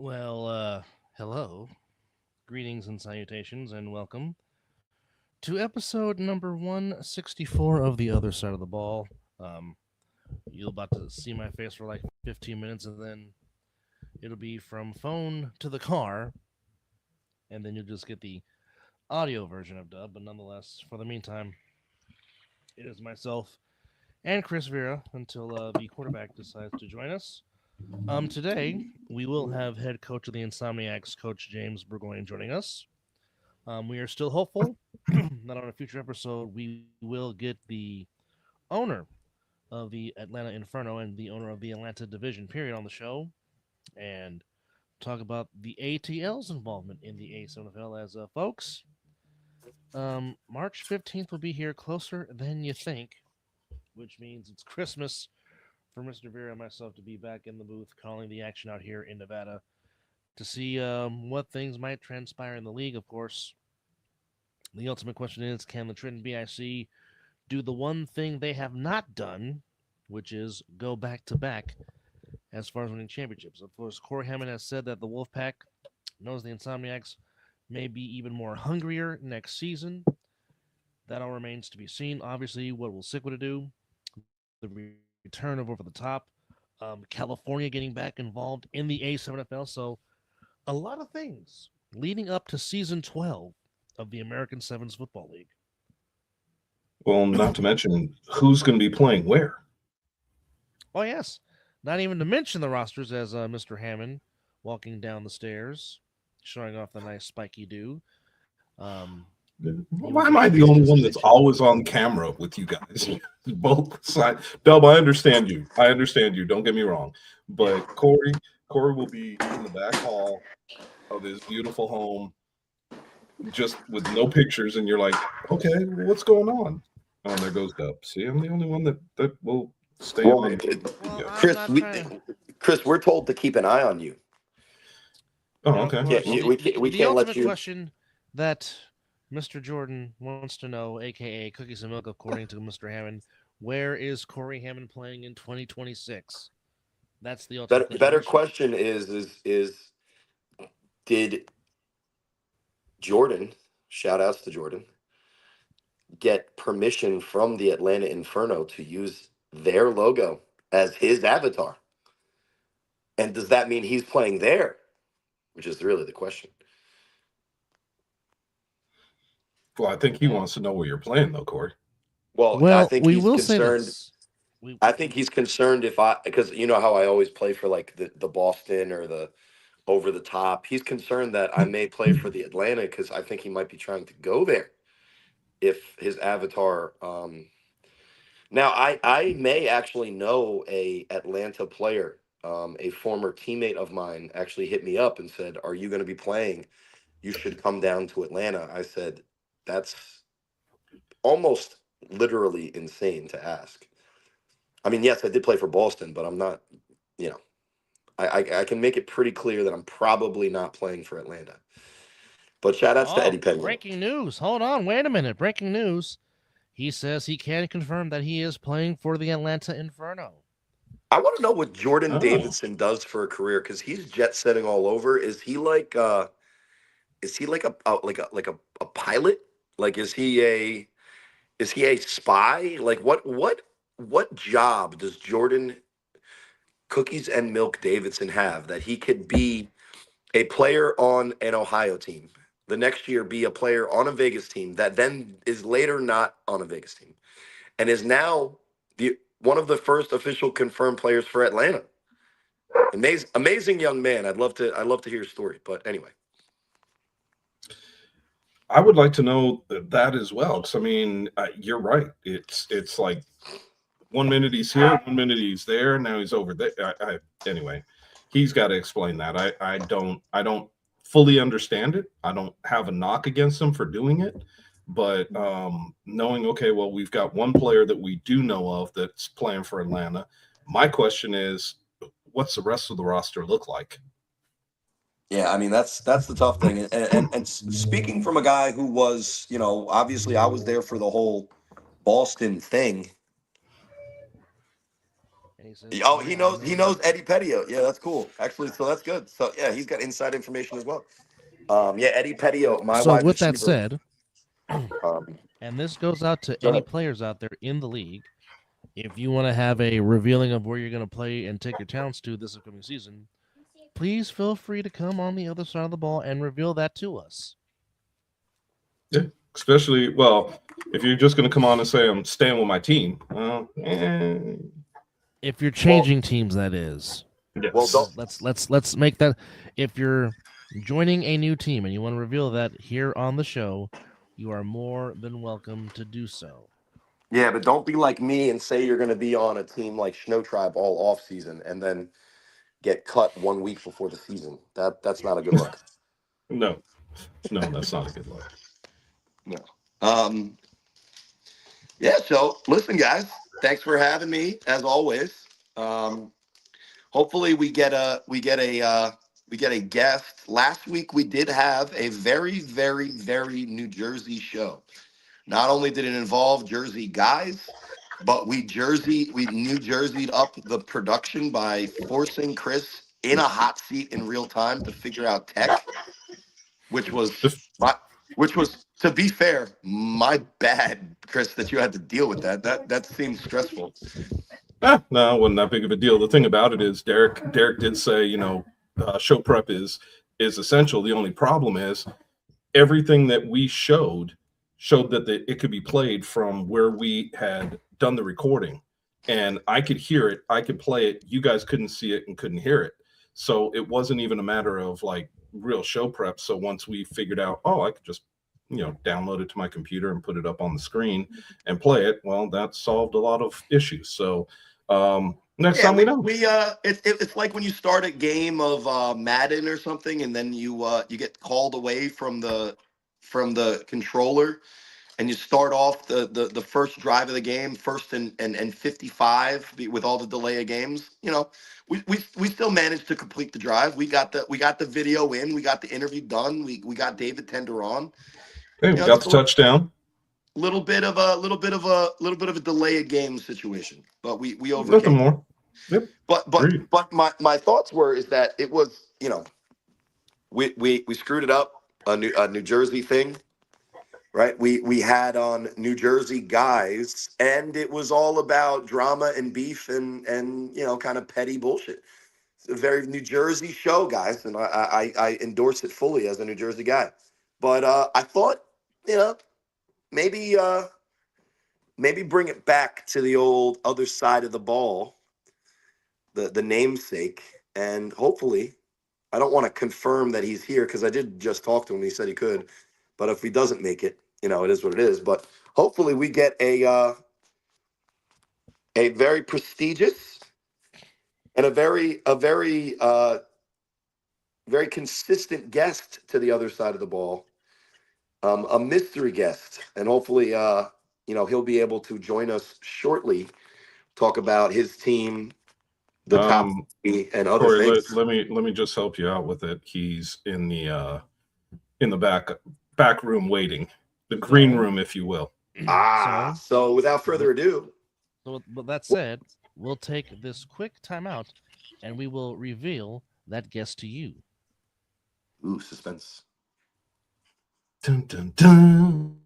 Hello, greetings and salutations, and welcome to episode number 164 of The Other Side of the Ball. Um, you're about to see my face for like 15 minutes, and then it'll be from phone to the car, and then you'll just get the audio version of Dub. But nonetheless, for the meantime, it is myself and Chris Vera until the quarterback decides to join us. Today, we will have head coach of the Insomniacs, Coach James Burgoyne, joining us. We are still hopeful that on a future episode we will get the owner of the Atlanta Inferno and the owner of the Atlanta Division, period, on the show and talk about the ATL's involvement in the A7FL as folks. March 15th will be here closer than you think, which means it's Christmas for Mr. Vera and myself to be back in the booth calling the action out here in Nevada to see what things might transpire in the league, of course. The ultimate question is, can the Trenton BIC do the one thing they have not done, which is go back to back as far as winning championships? Of course, Corey Hammond has said that the Wolfpack knows the Insomniacs may be even more hungrier next season. That all remains to be seen. Obviously, what will Sickwood do? The return of Over the Top. California getting back involved in the A7FL. So, a lot of things leading up to season 12 of the American Sevens Football League. Well, not to mention who's going to be playing where. Oh, yes. Not even to mention the rosters as Mr. Hammond walking down the stairs, showing off the nice spiky do. Why am I the only one that's always on camera with you guys? Both sides. Dub, I understand you. Don't get me wrong. But Corey will be in the back hall of his beautiful home, just with no pictures, and you're like, okay, what's going on? Oh, there goes Dub. See, I'm the only one that will stay on. Chris, we're told to keep an eye on you. Oh, okay. Yeah, we can't let you. Question that Mr. Jordan wants to know, aka Cookies and Milk, according to Mr. Hammond, where is Corey Hammond playing in 2026? That's the ultimate better question is did Jordan, shout outs to Jordan, get permission from the Atlanta Inferno to use their logo as his avatar? And does that mean he's playing there? Which is really the question. Well, I think he wants to know where you're playing, though, Corey. Well, I think he's concerned. I think he's concerned because you know how I always play for like the Boston or the Over the Top. He's concerned that I may play for the Atlanta because I think he might be trying to go there if his avatar. Now, I may actually know a Atlanta player. A former teammate of mine actually hit me up and said, "Are you going to be playing? You should come down to Atlanta." I said, "That's almost literally insane to ask." I mean, yes, I did play for Boston, but I'm not, I can make it pretty clear that I'm probably not playing for Atlanta. But shout outs to Eddie Penguin. Breaking news. Hold on. Wait a minute. Breaking news. He says he can confirm that he is playing for the Atlanta Inferno. I want to know what Jordan Davidson does for a career because he's jet setting all over. Is he like a pilot? Like is he a spy? Like what job does Jordan Cookies and Milk Davidson have that he could be a player on an Ohio team, the next year be a player on a Vegas team that then is later not on a Vegas team and is now one of the first official confirmed players for Atlanta? Amazing young man. I'd love to hear your story, but anyway. I would like to know that as well. Because I mean, you're right. It's like 1 minute he's here, 1 minute he's there. Now he's over there. Anyway, he's got to explain that. I don't fully understand it. I don't have a knock against him for doing it, but knowing, okay, well, we've got one player that we do know of that's playing for Atlanta. My question is, what's the rest of the roster look like? Yeah, I mean, that's the tough thing. And speaking from a guy who was, obviously I was there for the whole Boston thing. And he says, Oh, he knows Eddie Petio. Yeah, that's cool. Actually, so that's good. So yeah, he's got inside information as well. Yeah, Eddie Petio, my So wide with that receiver. said, Um, and this goes out to Go any ahead. players out there in the league, if you want to have a revealing of where you're going to play and take your talents to this upcoming season, please feel free to come on the other side of the ball and reveal that to us. Yeah, especially if you're just going to come on and say I'm staying with my team. If you're changing teams, that is. Yes. Well, Let's make that. If you're joining a new team and you want to reveal that here on the show, you are more than welcome to do so. yeah, but don't be like me and say you're going to be on a team like Snow Tribe all off season and then get cut 1 week before the season. That's not a good look. No, that's not a good look. No. Yeah. So listen, guys, thanks for having me as always. Hopefully we get a guest. Last week we did have a very, very, very New Jersey show. Not only did it involve Jersey guys, but we New Jersey'd up the production by forcing Chris in a hot seat in real time to figure out tech, which was to be fair, my bad, Chris, that you had to deal with that. That seems stressful. No, it wasn't that big of a deal. The thing about it is Derek did say, show prep is essential. The only problem is everything that we showed that it could be played from where we had done the recording, and I could hear it, I could play it. You guys couldn't see it and couldn't hear it. So it wasn't even a matter of like real show prep. So once we figured out, I could just download it to my computer and put it up on the screen and play it. Well, that solved a lot of issues. So next time we know. It's like when you start a game of Madden or something, and then you get called away from the controller, and you start off the first drive of the game, first and 55 with all the delay of games. We still managed to complete the drive. We got the video in, we got the interview done, we got David Tender on. Hey, we got the touchdown. Little bit of a delay of game situation, but we overcame. Nothing more. Yep. But my thoughts is that it was, we screwed it up, a New Jersey thing, right? We had on New Jersey guys, and it was all about drama and beef and kind of petty bullshit. It's a very New Jersey show, guys, and I endorse it fully as a New Jersey guy. But I thought, maybe bring it back to the old other side of the ball, the namesake, and hopefully, I don't want to confirm that he's here because I did just talk to him. He said he could, but if he doesn't make it, it is what it is. But hopefully, we get a very prestigious and a very very consistent guest to the other side of the ball, a mystery guest, and hopefully, he'll be able to join us shortly, talk about his team, the top and other Corey, things. let me just help you out with it. He's in the back room waiting, the green room, if you will. So without further ado. So with that said, we'll take this quick timeout, and we will reveal that guest to you. Ooh, suspense. Dun, dun, dun.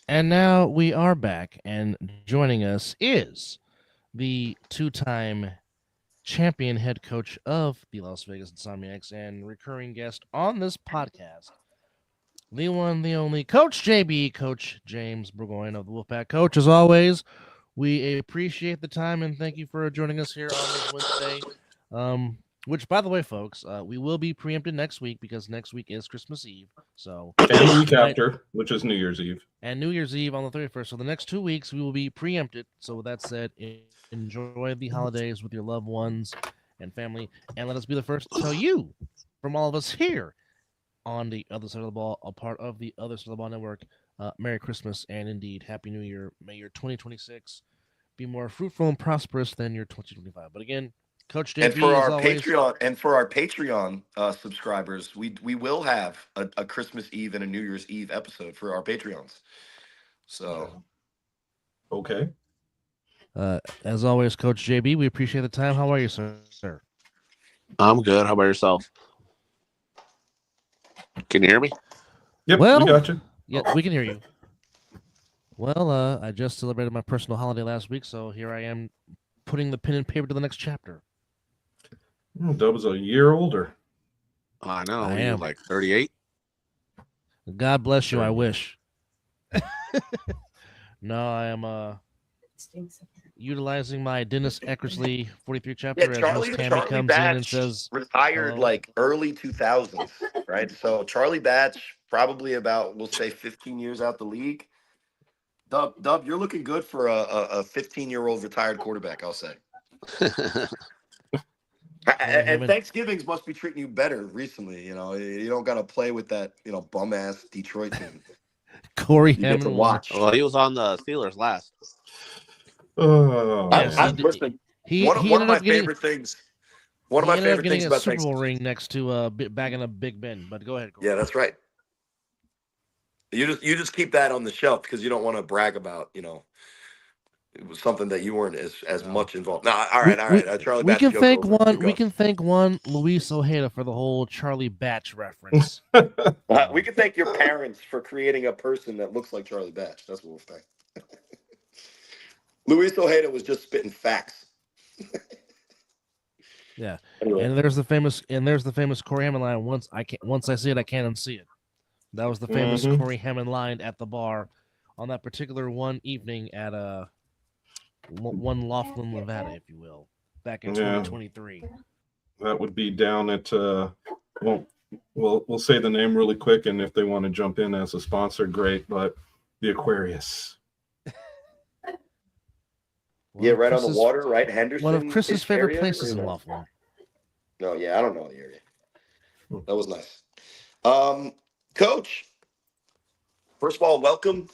And now we are back, and joining us is the two-time champion head coach of the Las Vegas Insomniacs and recurring guest on this podcast, the one, the only Coach JB, Coach James Burgoyne of the Wolfpack. Coach, as always, we appreciate the time and thank you for joining us here on this Wednesday. Which, by the way, folks, we will be preempted next week because next week is Christmas Eve. So and the week after, which is New Year's Eve. And New Year's Eve on the 31st. So the next 2 weeks we will be preempted. So with that said, enjoy the holidays with your loved ones and family. And let us be the first to tell you from all of us here on the other side of the ball, a part of the other side of the ball network. Merry Christmas and indeed Happy New Year. May your 2026 be more fruitful and prosperous than your 2025. But again, Coach JB, and for as our always. Patreon subscribers, we will have a Christmas Eve and a New Year's Eve episode for our Patreons. So, okay. As always, Coach JB, we appreciate the time. How are you, sir? I'm good. How about yourself? Can you hear me? Yep, we got you. Yeah, we can hear you. Well, I just celebrated my personal holiday last week, so here I am putting the pen and paper to the next chapter. Dub's a year older. I know. I You're am. like 38. God bless you. I wish. No, I am utilizing my Dennis Eckersley 43 chapter as Miss Tammy comes in and says retired hello. like early 2000s, right? So Charlie Batch probably about, we'll say, 15 years out the league. Dub, you're looking good for a 15-year-old retired quarterback, I'll say. And Thanksgivings must be treating you better recently. You know, you don't got to play with that, bum ass Detroit team. Corey You get to Hammond watch. Well, he was on the Steelers last. Listen, one of my favorite things. One of my favorite things about Super Bowl ring next to back in a Big Ben. But go ahead, Corey. Yeah, that's right. You just keep that on the shelf because you don't want to brag about, it was something that you weren't as much involved. No, all right. Charlie we Batch can thank over. one. We can thank one Luis Ojeda for the whole Charlie Batch reference. We can thank your parents for creating a person that looks like Charlie Batch. That's what we'll thank. Luis Ojeda was just spitting facts. Yeah, anyway. And there's the famous Corey Hammond line. Once I see it, I can't unsee it. That was the famous Corey Hammond line at the bar on that particular one evening at one Laughlin, Nevada, if you will, back in 2023. That would be down at we'll say the name really quick, and if they want to jump in as a sponsor, great. But the Aquarius. Yeah, right on the water, right? Henderson. One of Chris's favorite places in Laughlin. No, yeah, I don't know the area. That was nice. Coach, first of all, welcome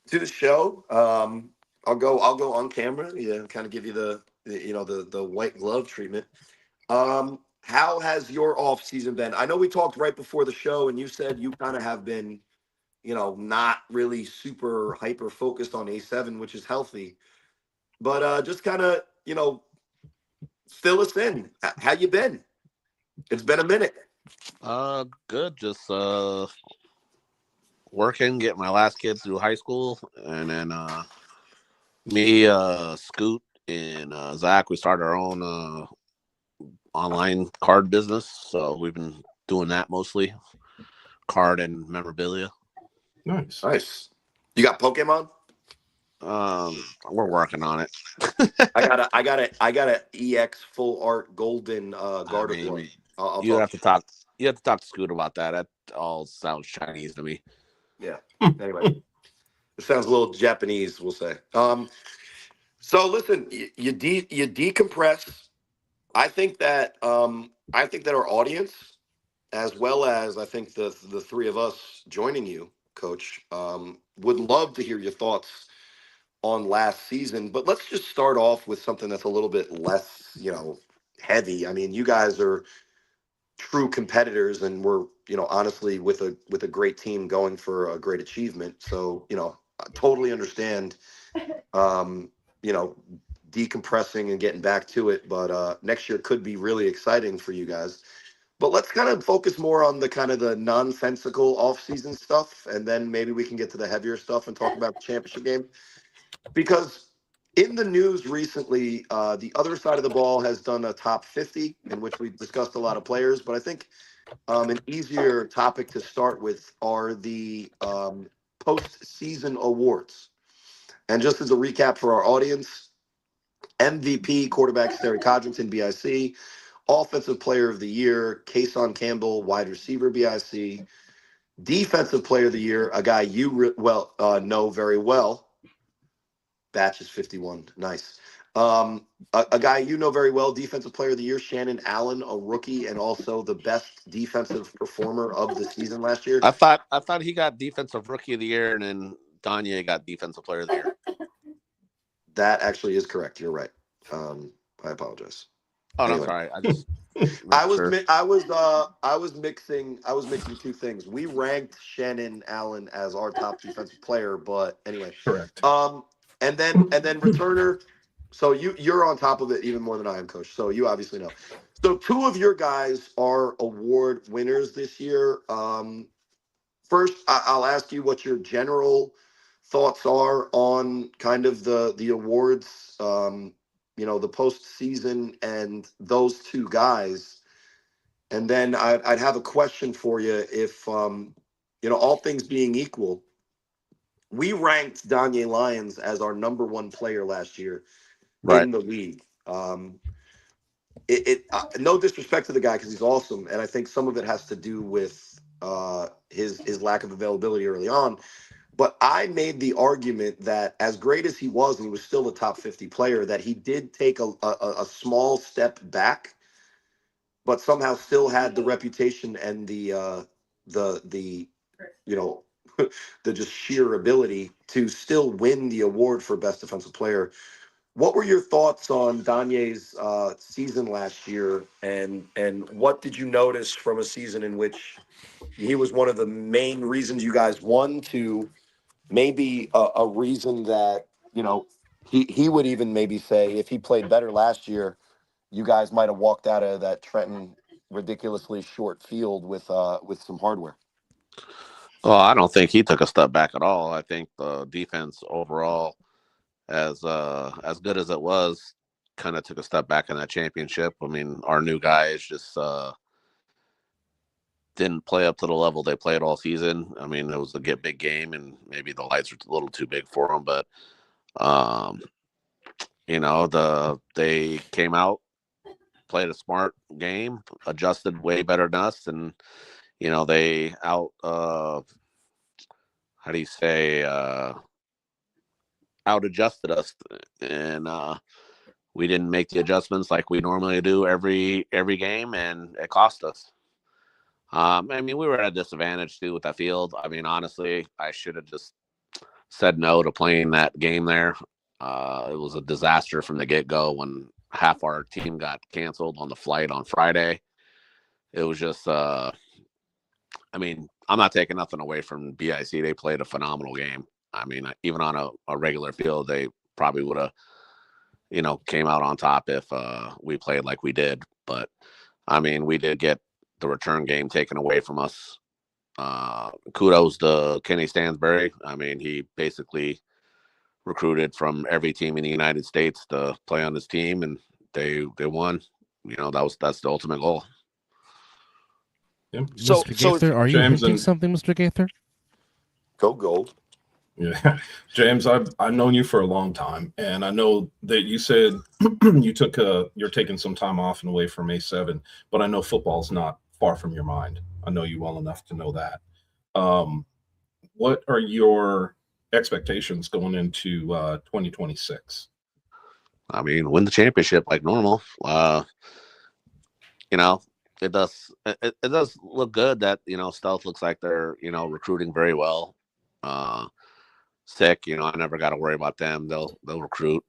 to the show. I'll go on camera. Yeah, kind of give you the white glove treatment. How has your off season been? I know we talked right before the show, and you said you kind of have been, not really super hyper focused on A7, which is healthy. But just kind of, fill us in. How you been? It's been a minute. Good. Just working, getting my last kid through high school, and then me, Scoot, and Zach, we started our own online card business. So we've been doing that mostly, card and memorabilia. Nice. You got Pokemon? We're working on it. I got a EX full art golden Gardevoir. You have to talk to Scoot about that. That all sounds Chinese to me. Yeah. Anyway, it sounds a little Japanese, we'll say. So listen, you decompress. I think that our audience, as well as I think the three of us joining you, Coach, would love to hear your thoughts on last season. But let's just start off with something that's a little bit less, heavy. I mean, you guys are true competitors, and we're, honestly with a great team going for a great achievement. So, I totally understand, decompressing and getting back to it. But next year could be really exciting for you guys. But let's kind of focus more on the kind of the nonsensical off-season stuff, and then maybe we can get to the heavier stuff and talk about the championship game. Because in the news recently, the other side of the ball has done a top 50, in which we discussed a lot of players. But I think an easier topic to start with are the postseason awards. And just as a recap for our audience, MVP, quarterback Terry Codrington, BIC. Offensive Player of the Year, Kason Campbell, wide receiver, BIC. Defensive Player of the Year, a guy you know very well. Batch is 51. Nice. A guy you know very well, Defensive Player of the Year, Shannon Allen, a rookie, and also the best defensive performer of the season last year. I thought he got Defensive Rookie of the Year, and then Gagne got Defensive Player of the Year. That actually is correct. You're right. I apologize. Oh, no, Anyway. sorry. I just I was mixing two things. We ranked Shannon Allen as our top defensive player, but anyway. Correct. And then returner. So you're on top of it even more than I am, Coach. So you obviously know. So two of your guys are award winners this year. First, I'll ask you what your general thoughts are on kind of the awards, the postseason and those two guys. And then I'd have a question for you if, all things being equal, we ranked Danye Lyons as our number one player last year in the league. No disrespect to the guy because he's awesome, and I think some of it has to do with his lack of availability early on. But I made the argument that as great as he was, and he was still a top 50 player, that he did take a small step back, but somehow still had the reputation and the the just sheer ability to still win the award for best defensive player. What were your thoughts on Danye's season last year, and what did you notice from a season in which he was one of the main reasons you guys won to maybe a reason that he would even maybe say if he played better last year, you guys might have walked out of that Trenton ridiculously short field with some hardware. Well, I don't think he took a step back at all. I think the defense overall, as good as it was, kind of took a step back in that championship. I mean, our new guys just didn't play up to the level they played all season. I mean, it was a big game, and maybe the lights were a little too big for them. But they came out, played a smart game, adjusted way better than us, and they out adjusted us, and we didn't make the adjustments like we normally do every game, and it cost us. I mean, we were at a disadvantage too with that field. I mean, honestly, I should have just said no to playing that game there. It was a disaster from the get-go when half our team got canceled on the flight on Friday. It was just, I mean, I'm not taking nothing away from BIC. They played a phenomenal game. I mean, even on a regular field, they probably would have, came out on top if we played like we did. But, I mean, we did get the return game taken away from us. Kudos to Kenny Stansbury. I mean, he basically recruited from every team in the United States to play on his team, and they won. That's the ultimate goal. Yeah. Mr. Gaither, are you hinting something, Mr. Gaither? Go Gold. Yeah, James, I've known you for a long time, and I know that you said you're taking some time off and away from A7, but I know football's not far from your mind. I know you well enough to know that. What are your expectations going into 2026? I mean, win the championship like normal. It does look good that Stealth looks like they're recruiting very well. Sick, I never got to worry about them. They'll recruit.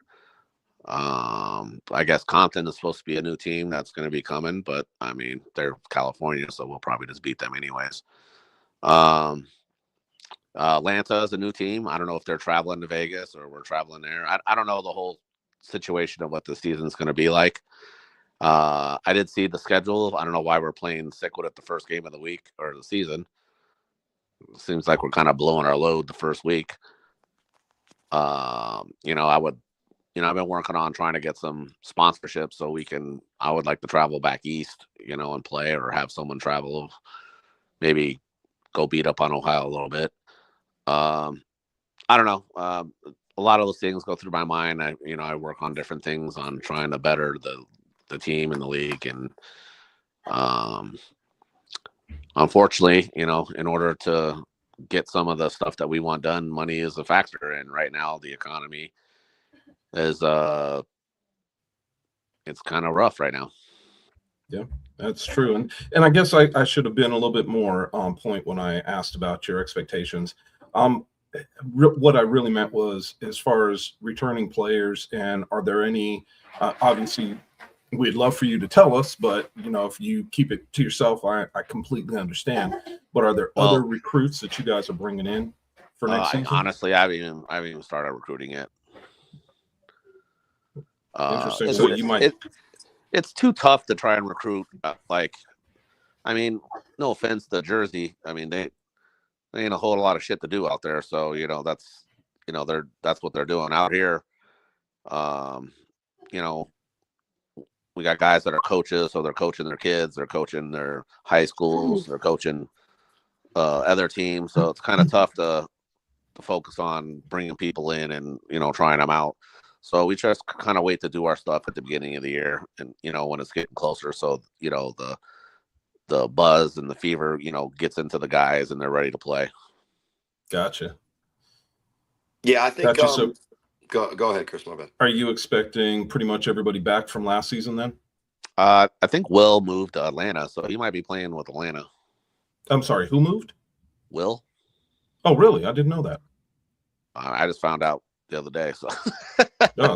I guess Compton is supposed to be a new team that's going to be coming, but I mean they're California, so we'll probably just beat them anyways. Atlanta is a new team. I don't know if they're traveling to Vegas or we're traveling there. I don't know the whole situation of what the season's going to be like. I did see the schedule. I don't know why we're playing Sickwood at the first game of the week or the season. It seems like we're kind of blowing our load the first week. I've been working on trying to get some sponsorship so I would like to travel back east, and play or have someone travel, maybe go beat up on Ohio a little bit. I don't know. A lot of those things go through my mind. I work on different things on trying to better the team and the league. And unfortunately, in order to get some of the stuff that we want done, money is a factor. And right now the economy is it's kind of rough right now. Yeah, that's true. And I guess I should have been a little bit more on point when I asked about your expectations. What I really meant was as far as returning players, and are there any, obviously we'd love for you to tell us, but if you keep it to yourself, I completely understand. But are there other recruits that you guys are bringing in for next season? Honestly, I haven't even started recruiting yet. Interesting. So you might. It's too tough to try and recruit. No offense to Jersey. They ain't a whole lot of shit to do out there. So that's that's what they're doing out here. We got guys that are coaches, so they're coaching their kids, they're coaching their high schools, they're coaching other teams. So it's kind of tough to focus on bringing people in and trying them out. So we just kind of wait to do our stuff at the beginning of the year, and when it's getting closer, so the buzz and the fever gets into the guys and they're ready to play. Gotcha. Yeah, I think. Gotcha. So, go ahead, Chris. My bad. Are you expecting pretty much everybody back from last season then? I think Will moved to Atlanta, so he might be playing with Atlanta. I'm sorry, who moved? Will. Oh, really? I didn't know that. I just found out the other day. So,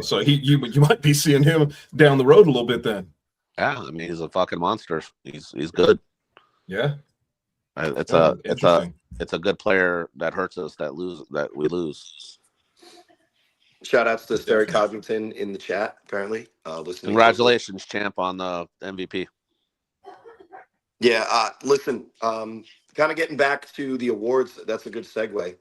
so you might be seeing him down the road a little bit then. Yeah, he's a fucking monster. He's good. Yeah. It's a good player that hurts us that we lose. Shout outs to Sterry Cosmington in the chat, apparently. Listening. Congratulations, champ, on the MVP. Yeah, listen, kind of getting back to the awards, that's a good segue.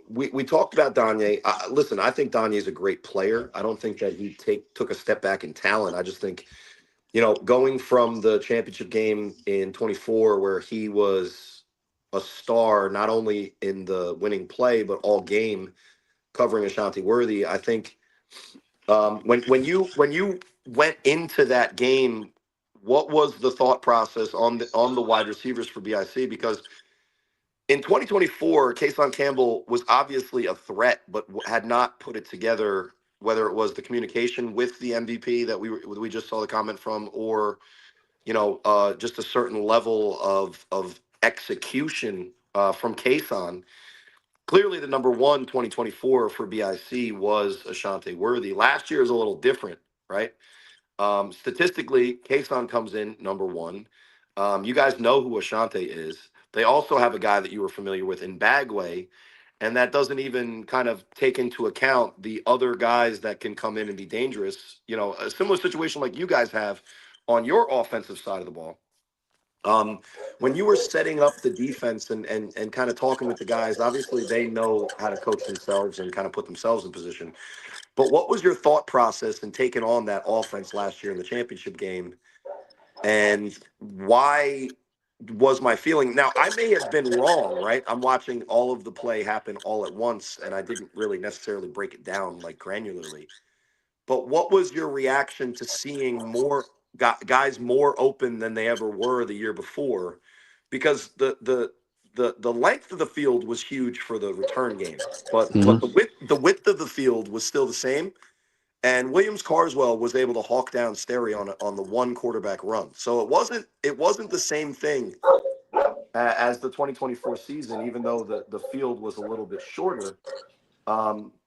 We talked about Donye. Listen, I think Donye is a great player. I don't think that he took a step back in talent. I just think, going from the championship game in 24, where he was a star, not only in the winning play, but all game covering Ashanti Worthy. I think when you went into that game, what was the thought process on the wide receivers for BIC? Because in 2024, Kason Campbell was obviously a threat, but had not put it together. Whether it was the communication with the MVP that we just saw the comment from, or just a certain level of execution from Kason. Clearly, the number one 2024 for BIC was Ashanti Worthy. Last year is a little different, right? Statistically, Kason comes in number one. You guys know who Ashanti is. They also have a guy that you were familiar with in Bagway, and that doesn't even kind of take into account the other guys that can come in and be dangerous. A similar situation like you guys have on your offensive side of the ball. When you were setting up the defense and kind of talking with the guys, obviously they know how to coach themselves and kind of put themselves in position. But what was your thought process in taking on that offense last year in the championship game? And why was my feeling? Now, I may have been wrong, right? I'm watching all of the play happen all at once, and I didn't really necessarily break it down like granularly. But what was your reaction to seeing more guys more open than they ever were the year before? Because the length of the field was huge for the return game, but the width of the field was still the same. And Williams Carswell was able to hawk down Sterry on the one quarterback run. So it wasn't the same thing as the 2024 season, even though the field was a little bit shorter.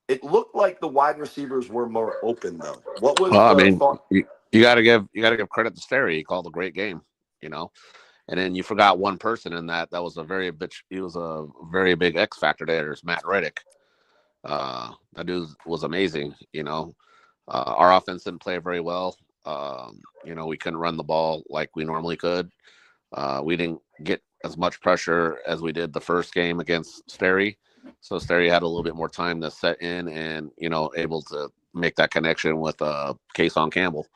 It looked like the wide receivers were more open, though. What was the thought? You got to give credit to Sterry. He called a great game, and then you forgot one person in that. That was a very big X factor there. Is Matt Reddick. That dude was amazing. Our offense didn't play very well. We couldn't run the ball like we normally could. We didn't get as much pressure as we did the first game against Sterry. So Sterry had a little bit more time to set in and, able to make that connection with Kason Campbell.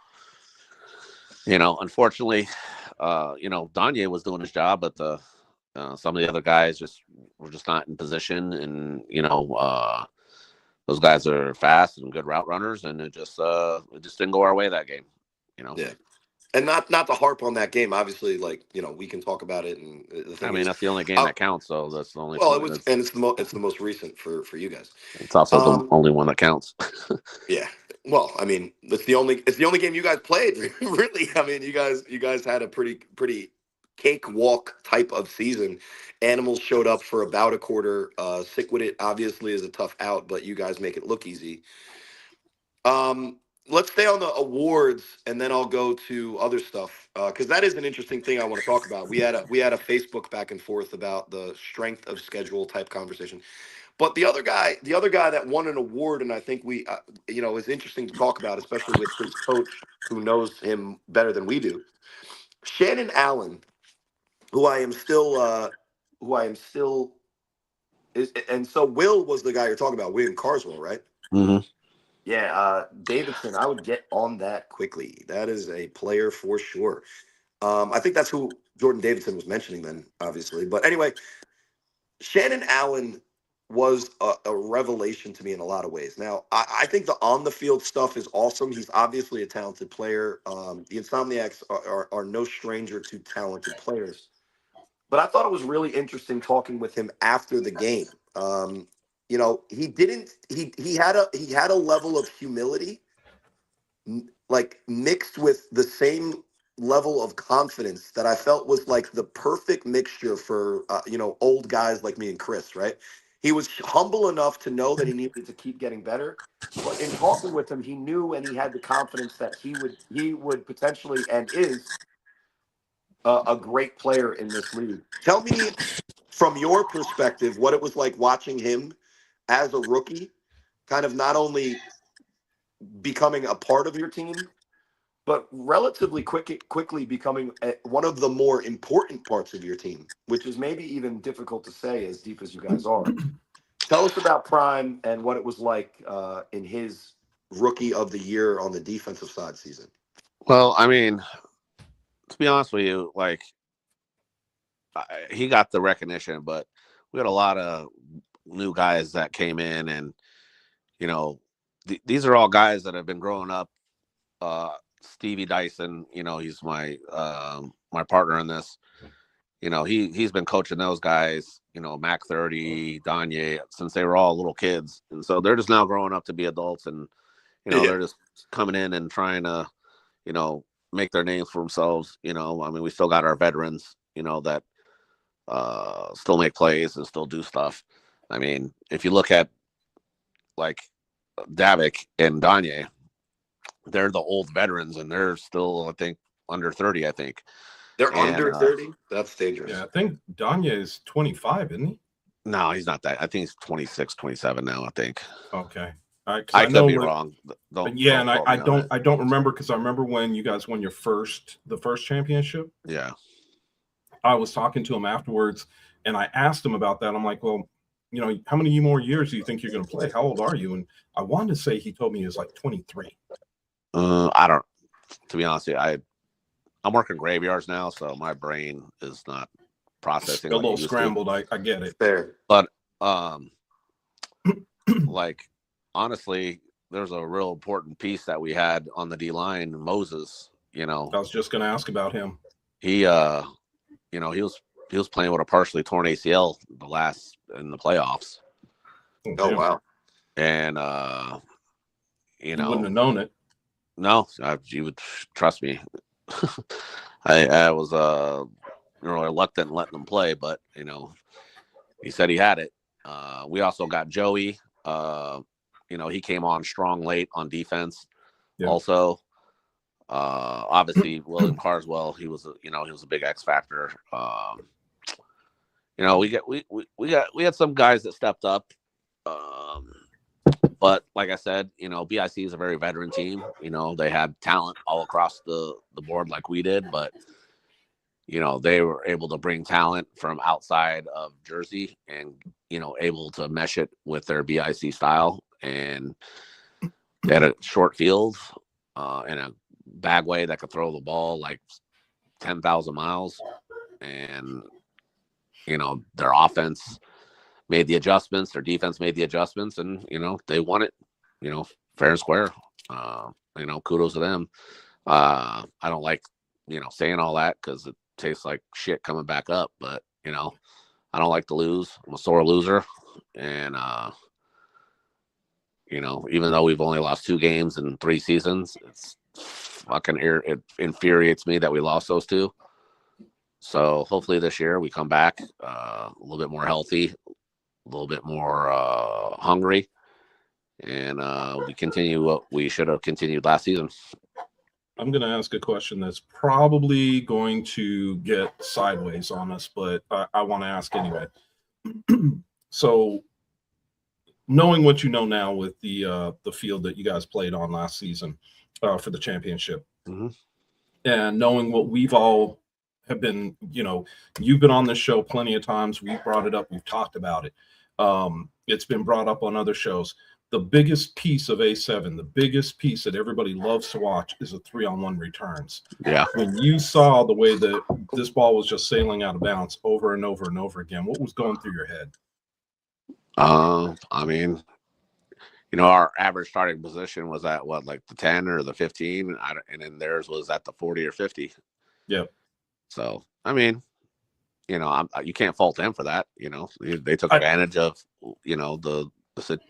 Unfortunately, Donye was doing his job, but some of the other guys were just not in position. And, those guys are fast and good route runners, and it just didn't go our way that game. Yeah. And not to harp on that game, obviously, we can talk about it. And that's the only game that counts. So that's the only. Well, it's the most recent for you guys. It's also the only one that counts. Yeah. Well, it's the only game you guys played. Really, you guys had a pretty cakewalk type of season. Animals showed up for about a quarter. Sick with it obviously is a tough out, but you guys make it look easy. let's stay on the awards, and then I'll go to other stuff because that is an interesting thing I want to talk about. We had a Facebook back and forth about the strength of schedule type conversation. But the other guy that won an award, and I think we, is interesting to talk about, especially with his coach who knows him better than we do, Shannon Allen, who I am still is, and so Will was the guy you're talking about, William Carswell, right? Mm-hmm. Yeah, Davidson, I would get on that quickly. That is a player for sure. I think that's who Jordan Davidson was mentioning then, obviously. But anyway, Shannon Allen was a revelation to me in a lot of ways. Now, I think the on the field stuff is awesome. He's obviously a talented player. The Insomniacs are no stranger to talented players. But I thought it was really interesting talking with him after the game. He had a level of humility like mixed with the same level of confidence that I felt was like the perfect mixture for old guys like me and Chris, right? He was humble enough to know that he needed to keep getting better, but in talking with him, he knew and he had the confidence that he would potentially and is a great player in this league. Tell me from your perspective what it was like watching him as a rookie, kind of not only becoming a part of your team, but relatively quickly becoming one of the more important parts of your team, which is maybe even difficult to say as deep as you guys are. Tell us about Prime and what it was like in his rookie of the year on the defensive side season. Well, I mean, to be honest with you, like he got the recognition, but we had a lot of new guys that came in, and these are all guys that have been growing up. Stevie Dyson, he's my my partner in this. He's been coaching those guys, Mac 30, Danye, since they were all little kids, and so they're just now growing up to be adults, and they're just coming in and trying to, make their names for themselves. I mean, we still got our veterans, that still make plays and still do stuff. I mean, if you look at like Davik and Danye, they're the old veterans, and they're still, I think, under 30. I think they're under 30. That's dangerous. Yeah, I think Danya is 25, isn't he? No, he's not that. I think he's 26, 27 now. I think. Okay. I could be wrong. I don't remember because I remember when you guys won the first championship. Yeah. I was talking to him afterwards, and I asked him about that. I'm like, well, how many more years do you think you're going to play? How old are you? And I wanted to say he told me he was like 23. I don't. To be honest with you, I'm working graveyards now, so my brain is not processing. A little scrambled. I get it. Fair. But like honestly, there's a real important piece that we had on the D line, Moses. I was just going to ask about him. He he was playing with a partially torn ACL in the playoffs. Oh wow! And you wouldn't have known it. No, you would trust me. I was reluctant letting him play, but he said he had it. We also got Joey. He came on strong late on defense. Yeah. Also, obviously William Carswell, he was a big X factor. We had some guys that stepped up. But like I said, BIC is a very veteran team. They had talent all across the board like we did, but they were able to bring talent from outside of Jersey and able to mesh it with their BIC style. And they had a short field and a Bagway that could throw the ball like 10,000 miles. And their offense made the adjustments, their defense made the adjustments, and they won it fair and square. Kudos to them. I don't like saying all that because it tastes like shit coming back up, but I don't like to lose. I'm a sore loser, and even though we've only lost 2 games in 3 seasons, it's fucking it infuriates me that we lost those 2. So hopefully this year we come back a little bit more healthy, a little bit more hungry, and we continue what we should have continued last season. I'm going to ask a question that's probably going to get sideways on us, but I want to ask anyway. So, knowing what you know now with the field that you guys played on last season for the championship, and knowing what we've all have been, you've been on this show plenty of times. We've brought it up. We've talked about it. It's been brought up on other shows. The biggest piece of A7, the biggest piece that everybody loves to watch is the 3-on-1 returns. Yeah. When you saw the way that this ball was just sailing out of bounds over and over and over again, what was going through your head? I mean, our average starting position was at the 10 or the 15, and then theirs was at the 40 or 50. Yeah. So, I mean, you can't fault them for that. They took advantage of,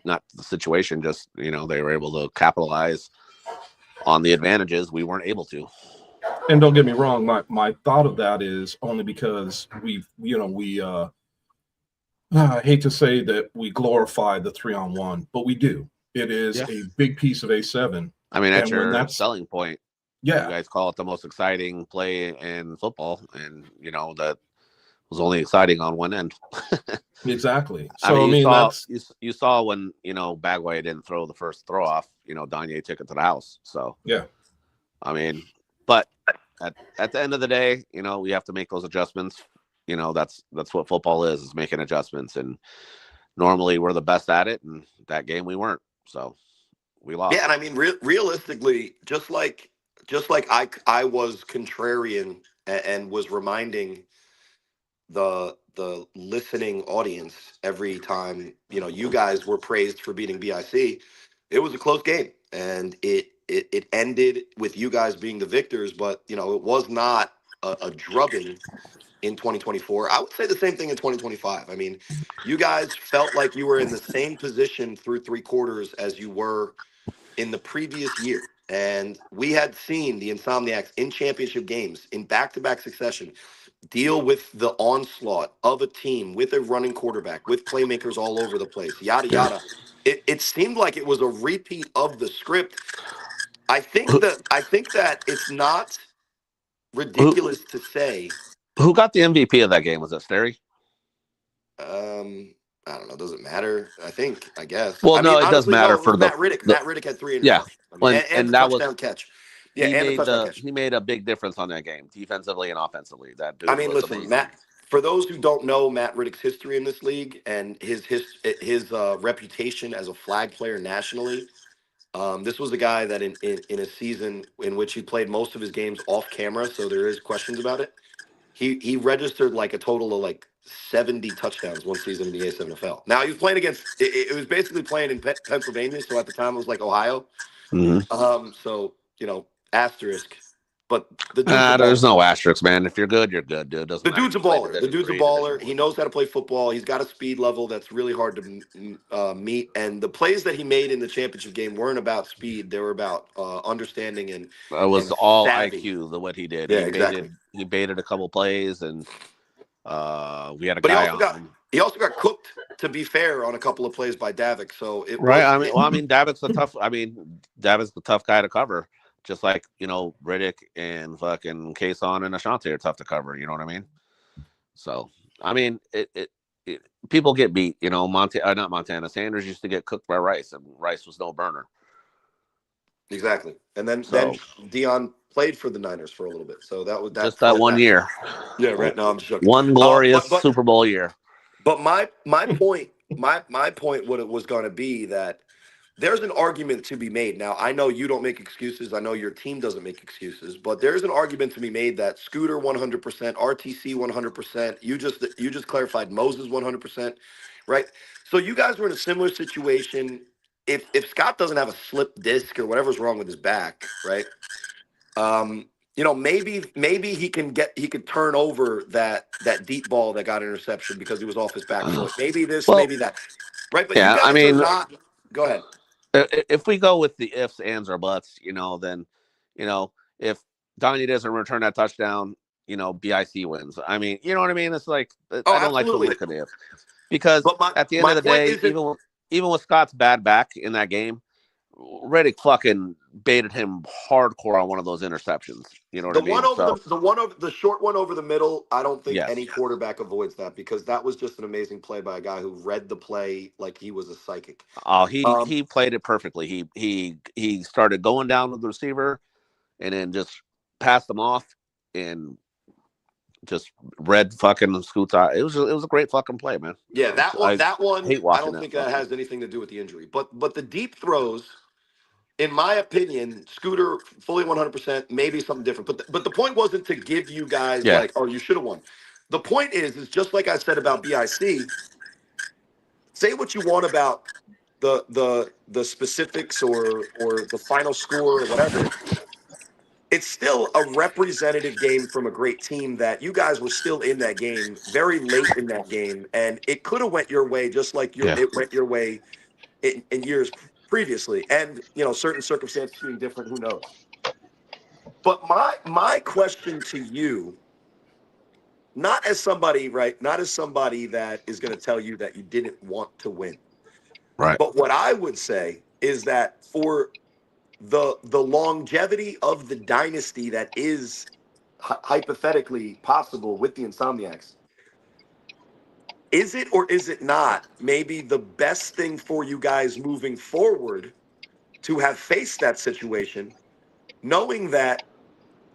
not the situation, just, they were able to capitalize on the advantages we weren't able to. And don't get me wrong, my thought of that is only because I hate to say that we glorify the 3-on-1, but we do. It is a big piece of A7. I mean, that's your selling point. Yeah. You guys call it the most exciting play in football, and, that was only exciting on one end. Exactly. So, you saw when, Bagway didn't throw the first throw off, Danye took it to the house. So, yeah. I mean, but at the end of the day, we have to make those adjustments. That's what football is making adjustments. And normally we're the best at it. And that game we weren't. So we lost. Yeah. And I mean, realistically, just like I was contrarian and was reminding the listening audience every time, you guys were praised for beating BIC. It was a close game, and it ended with you guys being the victors, but it was not a drubbing in 2024. I would say the same thing in 2025. I mean, you guys felt like you were in the same position through 3 quarters as you were in the previous year. And we had seen the Insomniacs in championship games in back-to-back succession deal with the onslaught of a team with a running quarterback, with playmakers all over the place, yada, yada. It seemed like it was a repeat of the script. I think that it's not ridiculous to say. Who got the MVP of that game? Was it Sterry? I don't know. Does it matter? I guess. Well, no, it does matter for Matt Riddick. Matt Riddick had 3 interceptions. Yeah, and that touchdown catch. Yeah, he made a big difference on that game, defensively and offensively. That dude. Listen, amazing. Matt. For those who don't know Matt Riddick's history in this league and his reputation as a flag player nationally, this was a guy that in a season in which he played most of his games off camera, so there is questions about it. He registered like a total of 70 touchdowns one season in the A7FL. Now he was playing against. It was basically playing in Pennsylvania, so at the time it was Ohio. Mm-hmm. So asterisk. But the there's no asterisks, man. If you're good, you're good, dude. The dude's a baller. The dude's a baller. He knows how to play football. He's got a speed level that's really hard to meet. And the plays that he made in the championship game weren't about speed. They were about understanding and. It was all savvy. IQ. What he did. Yeah, exactly. He baited a couple plays, and we had a guy on. He also got cooked, to be fair, on a couple of plays by Davik. So Davik's a tough. Davik's the tough guy to cover. Just like, Riddick and fucking Kason and Ashanti are tough to cover. You know what I mean? So, I mean, it people get beat. Not Montana. Sanders used to get cooked by Rice, and Rice was no burner. Exactly. And then Dion played for the Niners for a little bit. So that was just that 1 year. Yeah, right now I'm shook. One glorious Super Bowl year. But my point, my point, what it was going to be that. There's an argument to be made. Now, I know you don't make excuses. I know your team doesn't make excuses. But there's an argument to be made that Scooter 100%, RTC 100%. You just clarified Moses 100%, right? So you guys were in a similar situation. If Scott doesn't have a slip disc or whatever's wrong with his back, right? Maybe he could turn over that deep ball that got interception because he was off his back foot. Maybe this, maybe that, right? But yeah, you guys are not. Go ahead. If we go with the ifs, ands, or buts, then, if Donnie doesn't return that touchdown, BIC wins. I mean, you know what I mean? It's like, I don't like to look at it. Because at the end of the day, even with Scott's bad back in that game, Reddick fucking baited him hardcore on one of those interceptions. You know what I mean? The short one over the middle, I don't think Yes. any quarterback avoids that, because that was just an amazing play by a guy who read the play like he was a psychic. Oh, he played it perfectly. He started going down with the receiver and then just passed him off and just read fucking Scoot's eye. It was a great fucking play, man. Yeah, that one. Hate I watching don't think that has anything to do with the injury, but the deep throws, in my opinion, Scooter fully 100%, maybe something different. But the point wasn't to give you guys like, oh, you should have won. The point is just like I said about BIC. Say what you want about the specifics or the final score or whatever. It's still a representative game from a great team that you guys were still in that game very late in that game, and it could have went your way just like it went your way in years previously, and certain circumstances being different, who knows. But my question to you, not as somebody that is going to tell you that you didn't want to win, right? But what I would say is that for the longevity of the dynasty that is hypothetically possible with the Insomniacs, is it or is it not maybe the best thing for you guys moving forward to have faced that situation, knowing that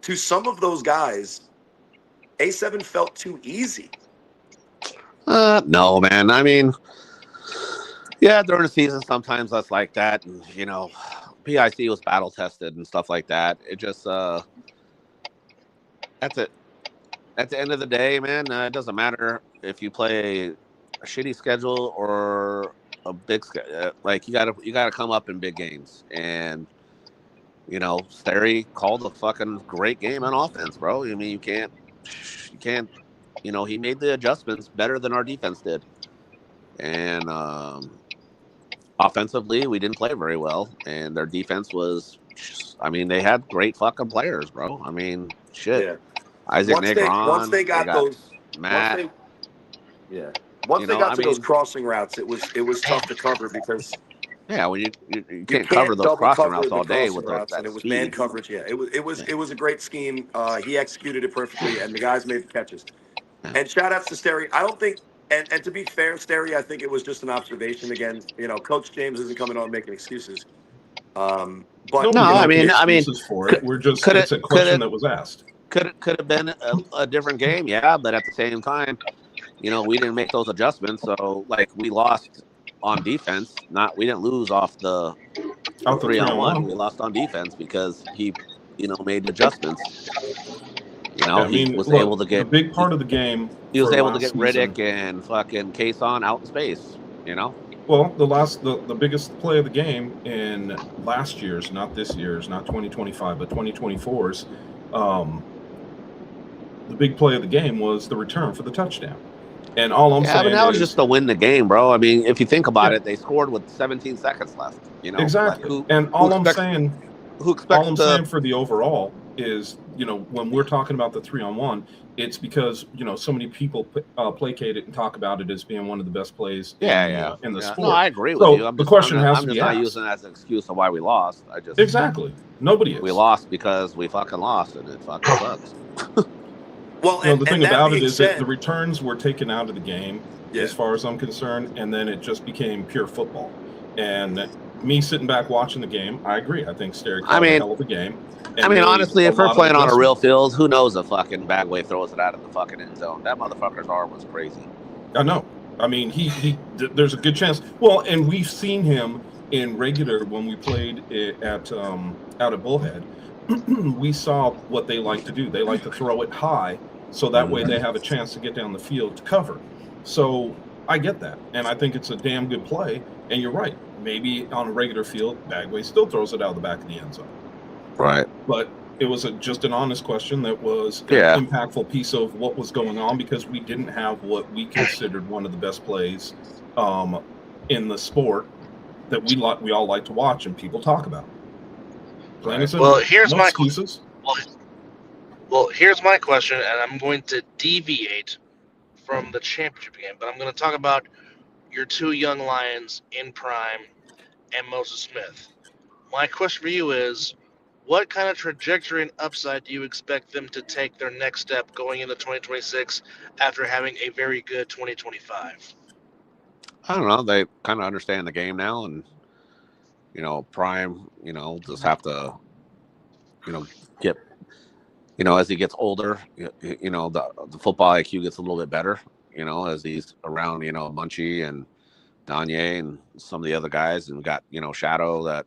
to some of those guys, A7 felt too easy? No, man. I mean, yeah, during the season, sometimes that's like that. And, PIC was battle tested and stuff like that. It just, that's it. At the end of the day, man, it doesn't matter if you play a shitty schedule or a big schedule. Like, you gotta come up in big games. And, Sterry called a fucking great game on offense, bro. I mean, you can't, he made the adjustments better than our defense did. And, offensively, we didn't play very well, and their defense was, they had great fucking players, bro. I mean, shit. Yeah. Isaac Negron. Once they got those, Matt. Once they got to those crossing routes, it was tough to cover because. Yeah, when you can't cover those crossing routes all day with that and it was speed. Man coverage. Yeah, it was a great scheme. He executed it perfectly, and the guys made the catches. Yeah. And shout outs to Sterry. I don't think. And to be fair, Sterry, I think it was just an observation. Again, Coach James isn't coming on making excuses. But no, I mean, for it. We're just it's a question that was asked. Could have been a different game, yeah. But at the same time, we didn't make those adjustments, so we lost on defense. We didn't lose off the 3-on-1. We lost on defense because he, made adjustments. He was able to get a big part of the game. He was able to get Riddick and fucking Kason out in space. Well, the biggest play of the game in last year's, not this year's, not 2025, but 2024's, the big play of the game was the return for the touchdown. And all I'm saying but that was just to win the game, bro. I mean, if you think about it, they scored with 17 seconds left. Exactly. And all I'm saying for the overall is, when we're talking about the 3-on-1, it's because so many people placate it and talk about it as being one of the best plays in the sport. No, I agree with you. The question has to be not asked. using it as an excuse of why we lost. Exactly. Nobody is. We lost because we fucking lost, and it fucking sucks. Well, the thing about it is that the returns were taken out of the game, as far as I'm concerned, and then it just became pure football. And me sitting back watching the game, I agree. I think Sterry called a hell of a game. Honestly, if we're playing on a real field, who knows if fucking Bagway throws it out of the fucking end zone? That motherfucker's arm was crazy. I know. I mean, he there's a good chance. Well, and we've seen him in regular when we played at out at Bullhead. We saw what they like to do. They like to throw it high, so that way they have a chance to get down the field to cover. So I get that, and I think it's a damn good play. And you're right. Maybe on a regular field, Bagway still throws it out of the back of the end zone. Right. But it was just an honest question that was an impactful piece of what was going on, because we didn't have what we considered one of the best plays in the sport that we all like to watch and people talk about. Well, here's my excuses. Well, here's my question, and I'm going to deviate from the championship game, but I'm going to talk about your two young Lions in prime, and Moses Smith. My question for you is, what kind of trajectory and upside do you expect them to take their next step going into 2026 after having a very good 2025? I don't know. They kind of understand the game now, and Prime, just have to, get, as he gets older, the football IQ gets a little bit better, as he's around, Munchie and Danye and some of the other guys, and got Shadow that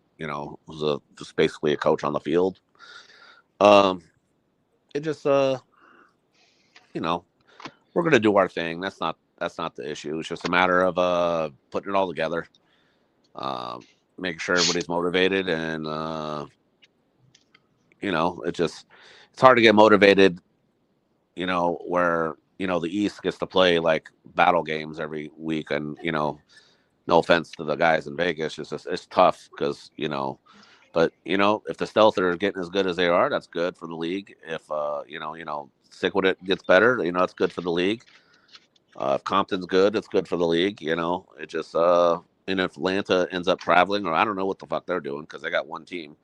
was just basically a coach on the field. It just we're gonna do our thing. That's not the issue. It's just a matter of putting it all together, making sure everybody's motivated, and it's hard to get motivated. Where the East gets to play like battle games every week, and no offense to the guys in Vegas, it's tough because but if the Stealth are getting as good as they are, that's good for the league. If Sick with it gets better, that's good for the league. If Compton's good, it's good for the league. It just and if Atlanta ends up traveling, or I don't know what the fuck they're doing because they got one team.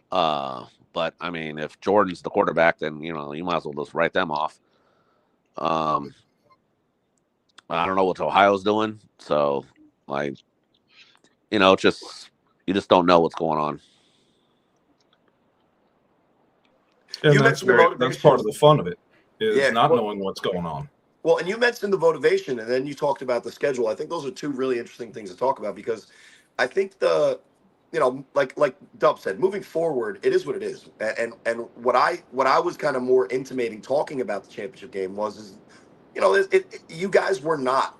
But I mean, if Jordan's the quarterback, then you might as well just write them off. I don't know what Ohio's doing, so like, just you just don't know what's going on. And that's part of the fun of it is not knowing what's going on. Well, and you mentioned the motivation, and then you talked about the schedule. I think those are two really interesting things to talk about because I think like Dub said, moving forward, it is what it is. And what I was kind of more intimating talking about the championship game is you guys were not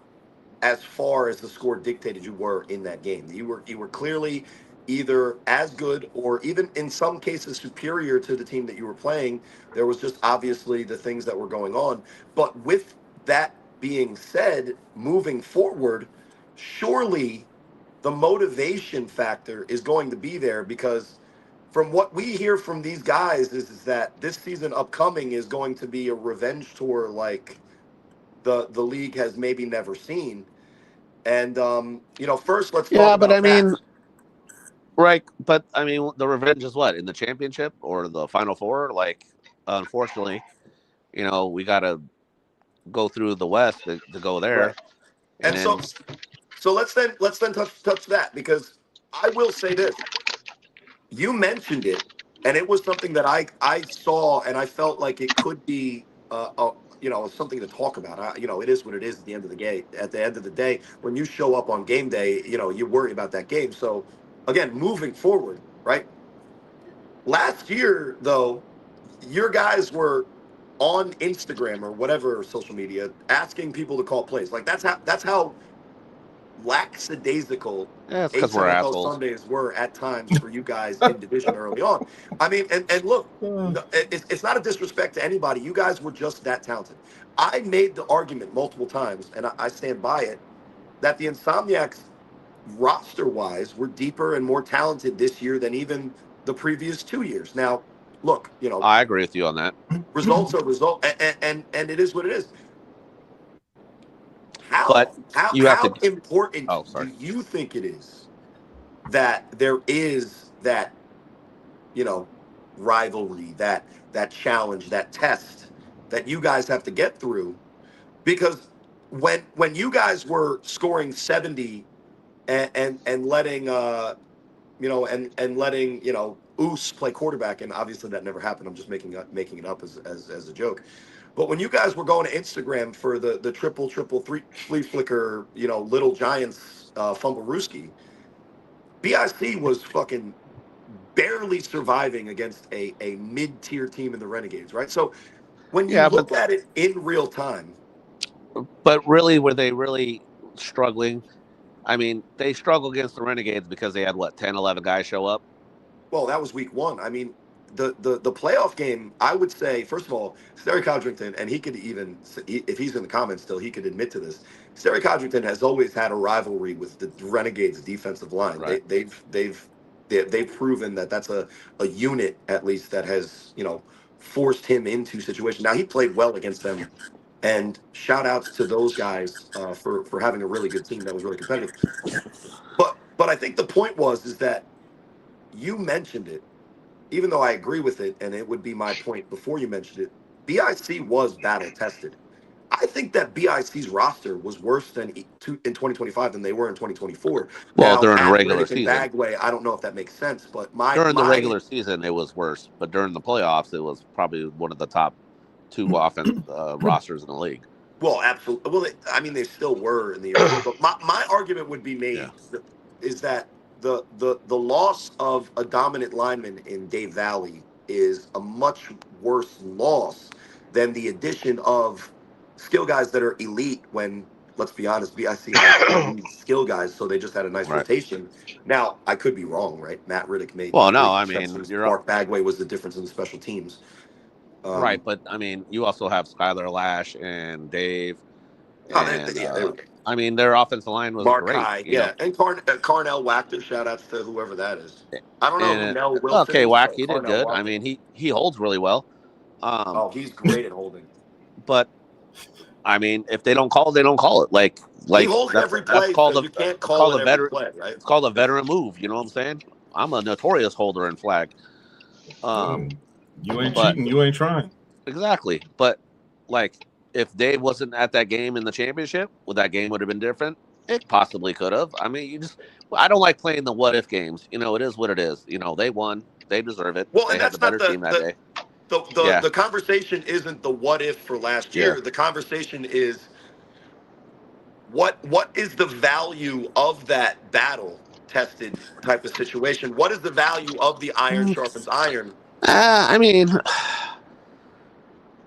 as far as the score dictated you were in that game. You were clearly either as good or even in some cases superior to the team that you were playing. There was just obviously the things that were going on. But with that being said, moving forward, surely the motivation factor is going to be there because from what we hear from these guys is that this season upcoming is going to be a revenge tour like the league has maybe never seen. And first let's talk about that. Right, but I mean, the revenge is what in the championship or the Final Four. Like, unfortunately, we got to go through the West to go there. Right. And so let's then touch that because I will say this. You mentioned it, and it was something that I saw, and I felt like it could be something to talk about. It is what it is at the end of the day. At the end of the day, when you show up on game day, you worry about that game. So again, moving forward, right? Last year, though, your guys were on Instagram or whatever social media asking people to call plays. Like that's how lackadaisical A7FL Sundays were at times for you guys in division early on. I mean, and look, it's not a disrespect to anybody. You guys were just that talented. I made the argument multiple times, and I stand by it, that the Insomniacs roster-wise were deeper and more talented this year than even the previous 2 years. Now, look, I agree with you on that. Results are results, and it is what it is. How important do you think it is that there is that rivalry, that challenge, that test that you guys have to get through? Because when you guys were scoring 70 and letting and letting Oos play quarterback, and obviously that never happened. I'm just making it up as a joke. But when you guys were going to Instagram for the triple flea flicker, Little Giants Fumblerooski, BIC was fucking barely surviving against a mid-tier team in the Renegades, right? So when you look at it in real time. But really, were they really struggling? I mean, they struggled against the Renegades because they had, 10, 11 guys show up? Well, that was week one. I mean, the playoff game, I would say, first of all, Sterry Codrington, and he could even, if he's in the comments still, he could admit to this. Sterry Codrington has always had a rivalry with the Renegades defensive line. Right. They've proven that that's a unit, at least, that has, forced him into situations. Now, he played well against them And shout outs to those guys for having a really good team that was really competitive. But I think the point is that you mentioned it, even though I agree with it, and it would be my point before you mentioned it. BIC was battle tested. I think that BIC's roster was worse in 2025 than they were in 2024. Well, Now, during the Matt regular Riddick and season. Bagway, I don't know if that makes sense, but During the regular season, it was worse. But during the playoffs, it was probably one of the top 2 offense rosters in the league. Well, absolutely. Well, I mean, they still were in the year before. But my argument would be made is that the loss of a dominant lineman in Dave Valley is a much worse loss than the addition of skill guys that are elite. When, let's be honest, BIC has elite skill guys, so they just had a nice rotation. Now, I could be wrong, right? Matt Riddick made great exceptions. Mark Bagway was the difference in the special teams. Right, but I mean, you also have Skylar Lash and Dave. And, I mean, their offensive line was Mark great. High, and Carnell Wachter. Shout outs to whoever that is. I don't know who Mel Wilson. Okay, Wack, he did good. Wachter. I mean, he holds really well. He's great at holding. But I mean, if they don't call it, they don't call it. Like he holds every play. That's called you can't call it every play, right? It's called a veteran move. You know what I'm saying? I'm a notorious holder in flag. You ain't cheating. You ain't trying. Exactly. But like, if Dave wasn't at that game in the championship, would that game would have been different? It possibly could have. I mean, I don't like playing the what if games. You know, it is what it is. You know, they won. They deserve it. Well, they and had that's the better team that day. The conversation isn't the what if for last year. The conversation is what is the value of that battle tested type of situation? What is the value of the iron sharpens iron? I mean,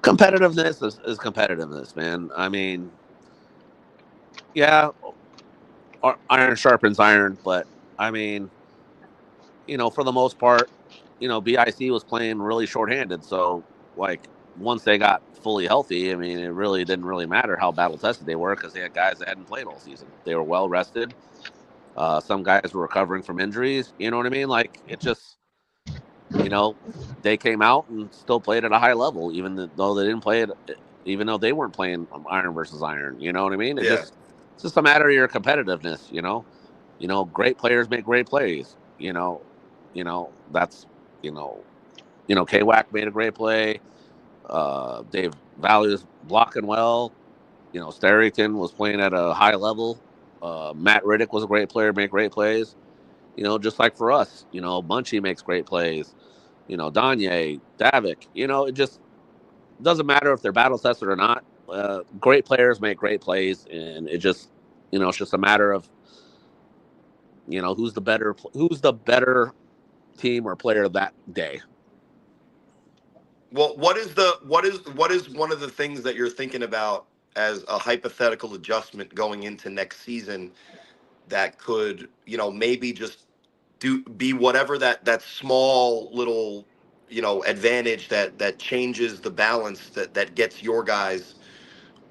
competitiveness is competitiveness, man. I mean, yeah, iron sharpens iron, but I mean, you know, for the most part, you know, BIC was playing really shorthanded. So, like, once they got fully healthy, I mean, it really didn't really matter how battle tested they were because they had guys that hadn't played all season. They were well rested. Some guys were recovering from injuries. You know what I mean? Like, it just, you know, they came out and still played at a high level, even though they didn't play it, even though they weren't playing iron versus iron. You know what I mean? It's just a matter of your competitiveness. You know, great players make great plays. You know, that's, K-Wack made a great play. Dave Valley was blocking well. You know, Starrington was playing at a high level. Matt Riddick was a great player, made great plays. You know, just like for us, you know, Munchie makes great plays. You know, Danye, Davik, you know, it just doesn't matter if they're battle tested or not. Great players make great plays, and it just, you know, it's just a matter of, you know, who's the better team or player that day. Well, what is one of the things that you're thinking about as a hypothetical adjustment going into next season that could, you know, maybe just be whatever that small little, you know, advantage that changes the balance that gets your guys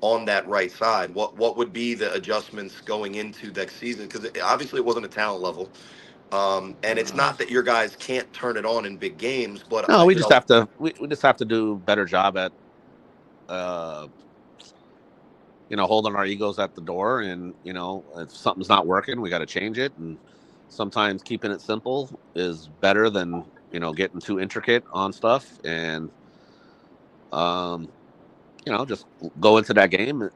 on that right side? What would be the adjustments going into next season? Because obviously it wasn't a talent level. And it's not that your guys can't turn it on in big games, but no, we just have to do a better job at, you know, holding our egos at the door. And, you know, if something's not working, we got to change it. And sometimes keeping it simple is better than, you know, getting too intricate on stuff. And, you know, just go into that game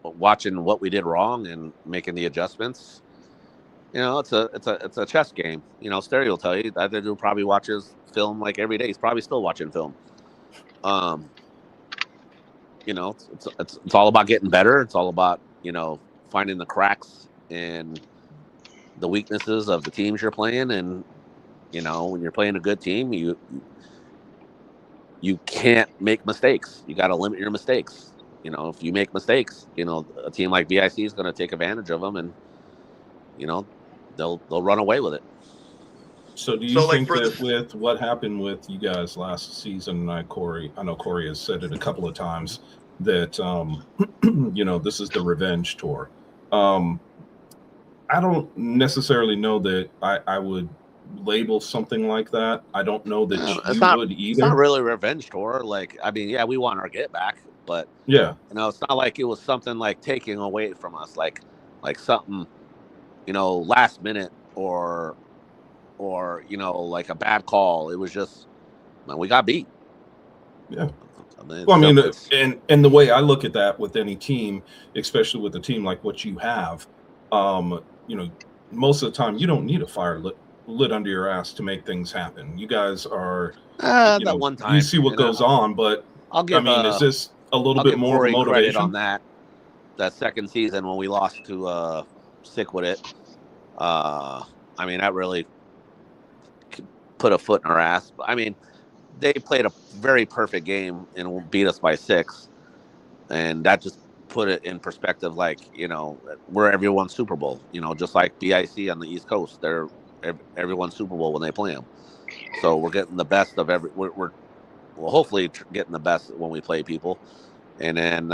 watching what we did wrong and making the adjustments. You know, it's a chess game. You know, Stereo will tell you that dude probably watches film like every day. He's probably still watching film. You know, it's all about getting better. It's all about, you know, finding the cracks and the weaknesses of the teams you're playing. And, you know, when you're playing a good team, you can't make mistakes. You got to limit your mistakes. You know, if you make mistakes, you know, a team like BIC is going to take advantage of them, and, you know, they'll run away with it. So do you think that with what happened with you guys last season, I know Corey has said it a couple of times, that, you know, this is the revenge tour. I don't necessarily know that I would label something like that. I don't know that you would either. It's not really a revenge tour. Like, I mean, yeah, we want our get back, But yeah, it's not like it was something like taking away from us, like something, last minute or like a bad call. It was just, man, we got beat. yeah. I mean, Well, I mean, and the way I look at that with any team, especially with a team like what you have, most of the time you don't need a fire lit under your ass to make things happen. You guys are, that one time you see what goes on, but I'll give, is this a little bit more Corey of a motivation credit on that second season when we lost to Stick With It. I mean, that really put a foot in our ass. I mean, they played a very perfect game and beat us by 6, and that just put it in perspective. Like, we're everyone's Super Bowl. Just like BIC on the East Coast, they're everyone's Super Bowl when they play them. So we're getting the best of every. We're hopefully getting the best when we play people, and then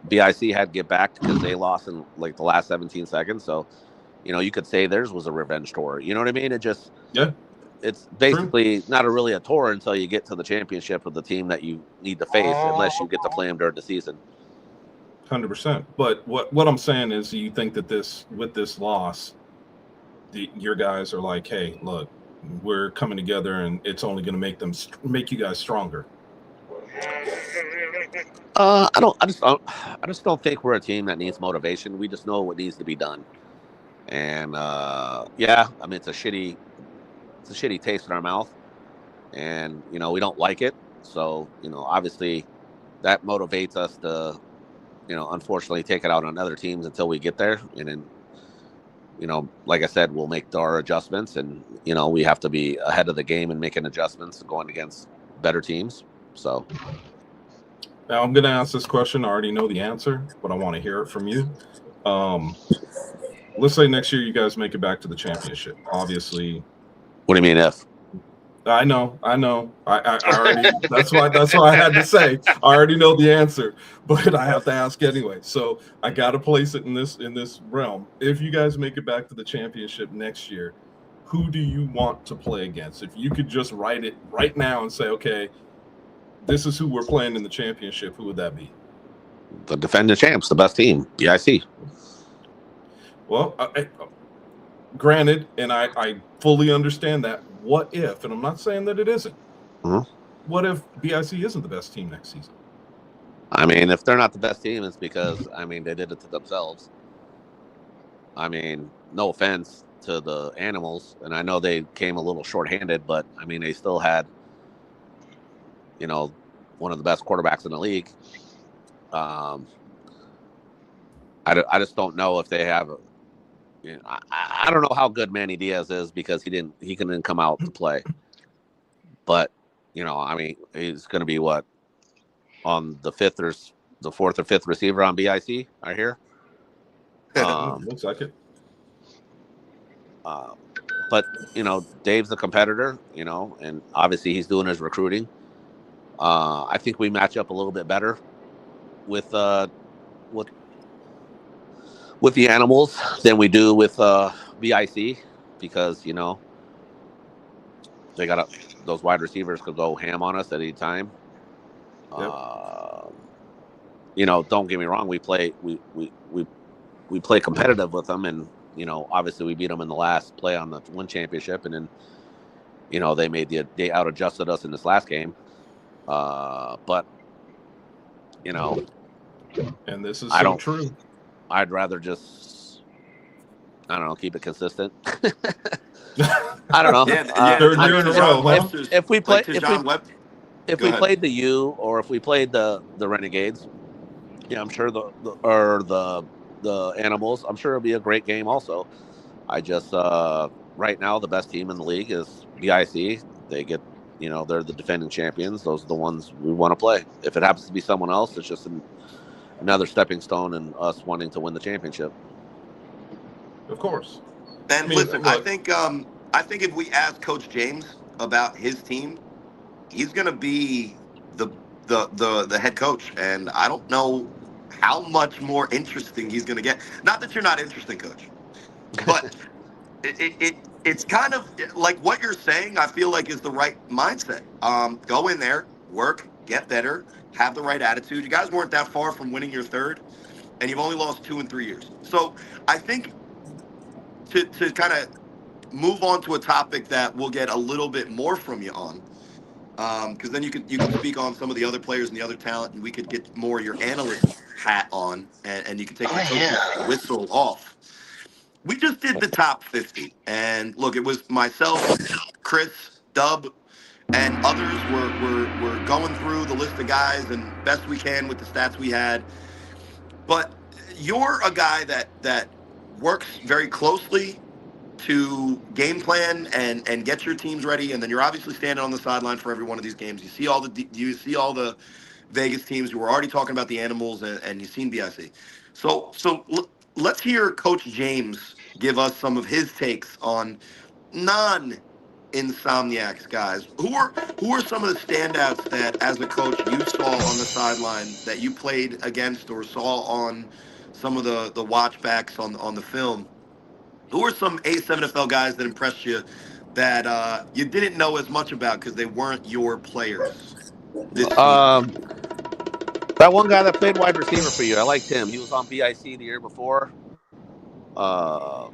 BIC had to get back because they lost in like the last 17 seconds. So, you could say theirs was a revenge tour. You know what I mean? It just, it's basically not really a tour until you get to the championship of the team that you need to face, unless you get to play them during the season. 100%. But what I'm saying is, you think that with this loss, your guys are like, hey, look, we're coming together, and it's only going to make you guys stronger. I just don't think we're a team that needs motivation. We just know what needs to be done. And yeah, I mean, it's a shitty taste in our mouth, and we don't like it. So obviously, that motivates us to unfortunately take it out on other teams until we get there, and then like I said, we'll make our adjustments, and we have to be ahead of the game and making adjustments going against better teams. So now I'm going to ask this question. I already know the answer, but I want to hear it from you. Let's say next year you guys make it back to the championship. Obviously. What do you mean if? I know. I already. That's why I had to say. I already know the answer, but I have to ask anyway. So I got to place it in this realm. If you guys make it back to the championship next year, who do you want to play against? If you could just write it right now and say, okay, this is who we're playing in the championship, who would that be? The defending champs, the best team, BIC. Well, granted, and I fully understand that. What if, and I'm not saying that it isn't, what if BIC isn't the best team next season? I mean, if they're not the best team, it's because, they did it to themselves. I mean, no offense to the Animals, and I know they came a little shorthanded, but, they still had, one of the best quarterbacks in the league. I just don't know if they have I don't know how good Manny Diaz is, because he couldn't come out to play. But, he's going to be on the 4th or 5th receiver on BIC, I hear. Looks like it. But, Dave's a competitor, and obviously he's doing his recruiting. I think we match up a little bit better with the Animals than we do with BIC, because they got those wide receivers could go ham on us at any time. Yep. Don't get me wrong, we play competitive with them, and obviously we beat them in the last play on the one championship, and then they out adjusted us in this last game. But and this is so true. I'd rather just, I don't know, keep it consistent. I don't know. Third year in a row. If we played the U, or if we played the Renegades, I'm sure the Animals, I'm sure it'll be a great game also. I just right now the best team in the league is BIC. They get, they're the defending champions. Those are the ones we want to play. If it happens to be someone else, it's just another stepping stone in us wanting to win the championship. Of course. And listen, I think if we ask Coach James about his team, he's going to be the head coach, and I don't know how much more interesting he's going to get. Not that you're not interesting, Coach, but it's kind of like what you're saying. I feel like is the right mindset. Go in there, work, get better, have the right attitude. You guys weren't that far from winning your third, and you've only lost 2 in 3 years. So I think to kind of move on to a topic that we'll get a little bit more from you on, because then you can speak on some of the other players and the other talent, and we could get more your analyst hat on, and you can take the coach's whistle off. We just did the top 50, and look, it was myself, Chris, Dub, and others were going through the list of guys and best we can with the stats we had. But you're a guy that works very closely to game plan and get your teams ready, and then you're obviously standing on the sideline for every one of these games. You see all the Vegas teams. We were already talking about the animals, and you've seen BIC. Let's hear Coach James give us some of his takes on non-insomniacs guys. Who are some of the standouts that, as a coach, you saw on the sideline that you played against or saw on some of the watchbacks on the film? Who are some A7FL guys that impressed you that you didn't know as much about because they weren't your players this season? That one guy that played wide receiver for you, I liked him. He was on BIC the year before. I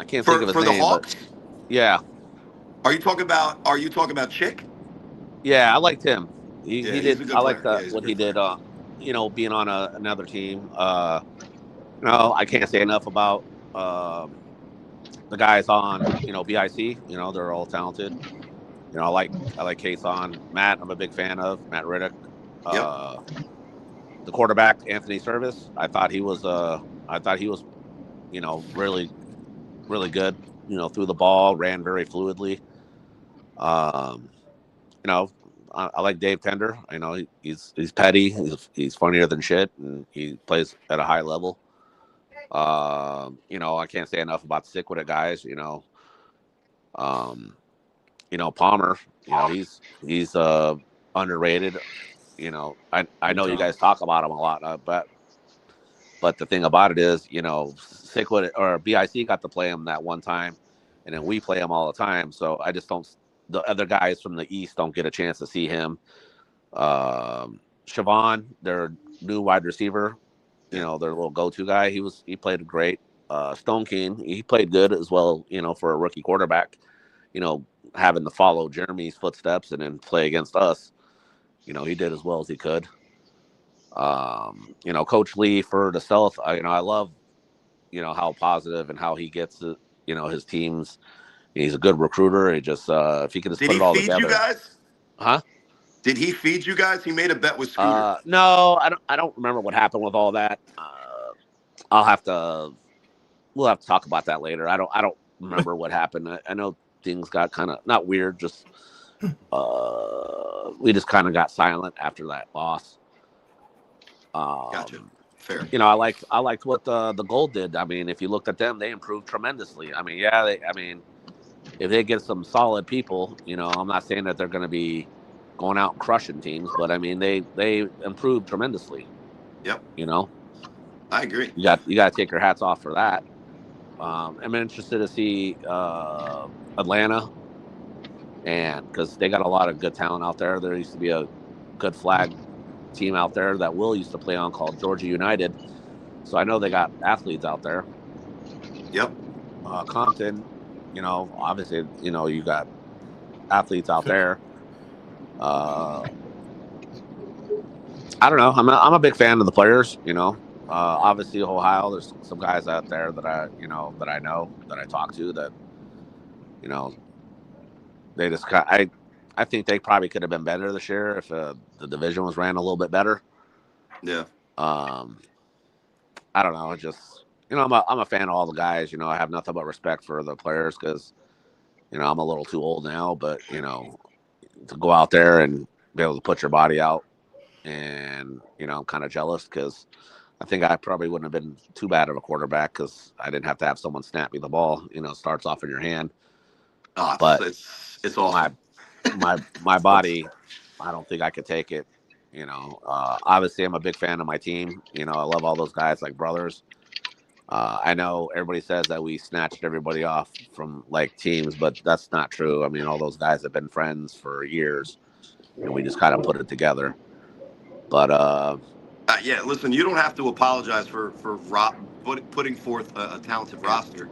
can't think of his For the name, Hawks? but yeah. Are you talking about Chick? Yeah, I liked him. He He's did. a good I player. liked Yeah, he's a what he good did. Being on another team. No, I can't say enough about the guys on BIC. They're all talented. I like Case on Matt. I'm a big fan of Matt Riddick. Yep. The quarterback Anthony Service. I thought he was really really good. Threw the ball, ran very fluidly. Um, you know, I like Dave Tender. He's petty. He's funnier than shit, and he plays at a high level. I can't say enough about sick with it guys. Um, Palmer. He's underrated. I know you guys talk about him a lot, but the thing about it is, sick with it or BIC got to play him that one time, and then we play him all the time. So I just don't. The other guys from the East don't get a chance to see him. Siobhan, their new wide receiver, their little go-to guy. He played great. Stone King, he played good as well. For a rookie quarterback, having to follow Jeremy's footsteps and then play against us. He did as well as he could. Coach Lee for the South. I love how positive and how he gets his teams. He's a good recruiter. He just if he could just Did put he it all feed you together, guys? huh? Did he feed you guys? He made a bet with Scooter. No, I don't remember what happened with all that. I'll have to. We'll have to talk about that later. I don't remember what happened. I know things got kind of not weird. Just we just kind of got silent after that loss. Gotcha. Fair. I liked what the Gold did. I mean, if you looked at them, they improved tremendously. I mean, yeah, if they get some solid people, I'm not saying that they're going to be going out and crushing teams, but I mean, they improved tremendously. Yep. I agree. You got to take your hats off for that. I'm interested to see Atlanta, and because they got a lot of good talent out there. There used to be a good flag team out there that Will used to play on called Georgia United. So I know they got athletes out there. Yep. Compton, obviously, you got athletes out there. I don't know. I'm a big fan of the players. Obviously Ohio. There's some guys out there that I know that I talk to that they just I think they probably could have been better this year if the division was ran a little bit better. Yeah. I don't know. It just I'm a fan of all the guys. I have nothing but respect for the players because I'm a little too old now. But to go out there and be able to put your body out, and I'm kind of jealous because I think I probably wouldn't have been too bad of a quarterback because I didn't have to have someone snap me the ball. Starts off in your hand. But it's awesome. My body, I don't think I could take it. Obviously I'm a big fan of my team. I love all those guys like brothers. I know everybody says that we snatched everybody off from like teams, but that's not true. I mean, all those guys have been friends for years, and we just kind of put it together. But yeah, listen, you don't have to apologize for putting forth a talented roster.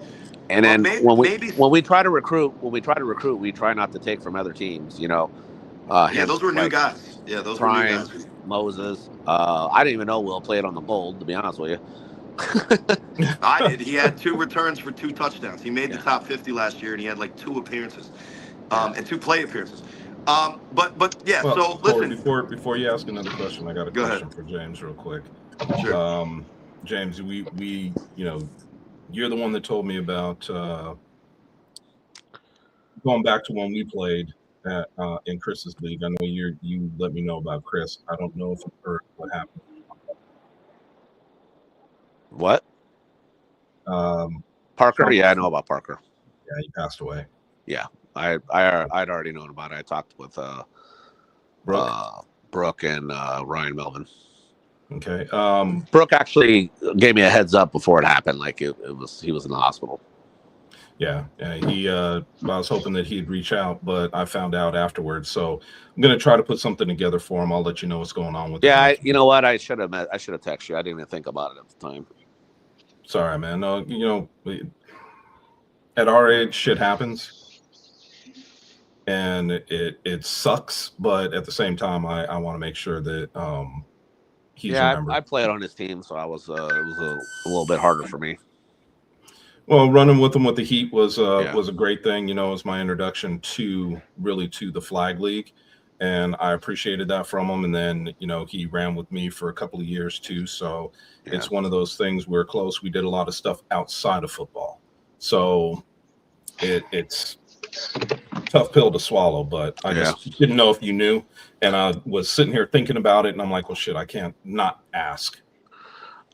and But then maybe when we try to recruit, we try not to take from other teams. yeah, Hence those were new like guys. Yeah, those were new Prime, guys. Moses. I didn't even know Will played on the Bold, to be honest with you. I did. He had 2 returns for 2 touchdowns. He made the Yeah. top 50 last year, and he had like 2 appearances, Yeah. and 2 play appearances. But yeah. Well, So Corey, listen, before you ask another question, I got a go ahead. question for James real quick. Sure. James, we you're the one that told me about going back to when we played in Chris's league. I know you let me know about Chris. I don't know if you heard what happened. What? Parker? Yeah, I know about Parker. Yeah, he passed away. Yeah, I'd already known about it. I talked with Brooke and Ryan Melvin. Okay. Brooke actually gave me a heads up before it happened. Like he was in the hospital. Yeah. He. I was hoping that he'd reach out, but I found out afterwards. So I'm gonna try to put something together for him. I'll let you know what's going on with. Yeah, you know what? I should have texted you. I didn't even think about it at the time. Sorry, man. No, at our age, shit happens. And it sucks, but at the same time, I want to make sure that he's remembered. I played on his team, so it was a little bit harder for me. Well, running with him with the Heat was a great thing. It was my introduction to the flag league, and I appreciated that from him. And then he ran with me for a couple of years too. So it's one of those things. We're close. We did a lot of stuff outside of football, so it's tough pill to swallow, but I just didn't know if you knew. And I was sitting here thinking about it, and I'm like, well, shit, I can't not ask.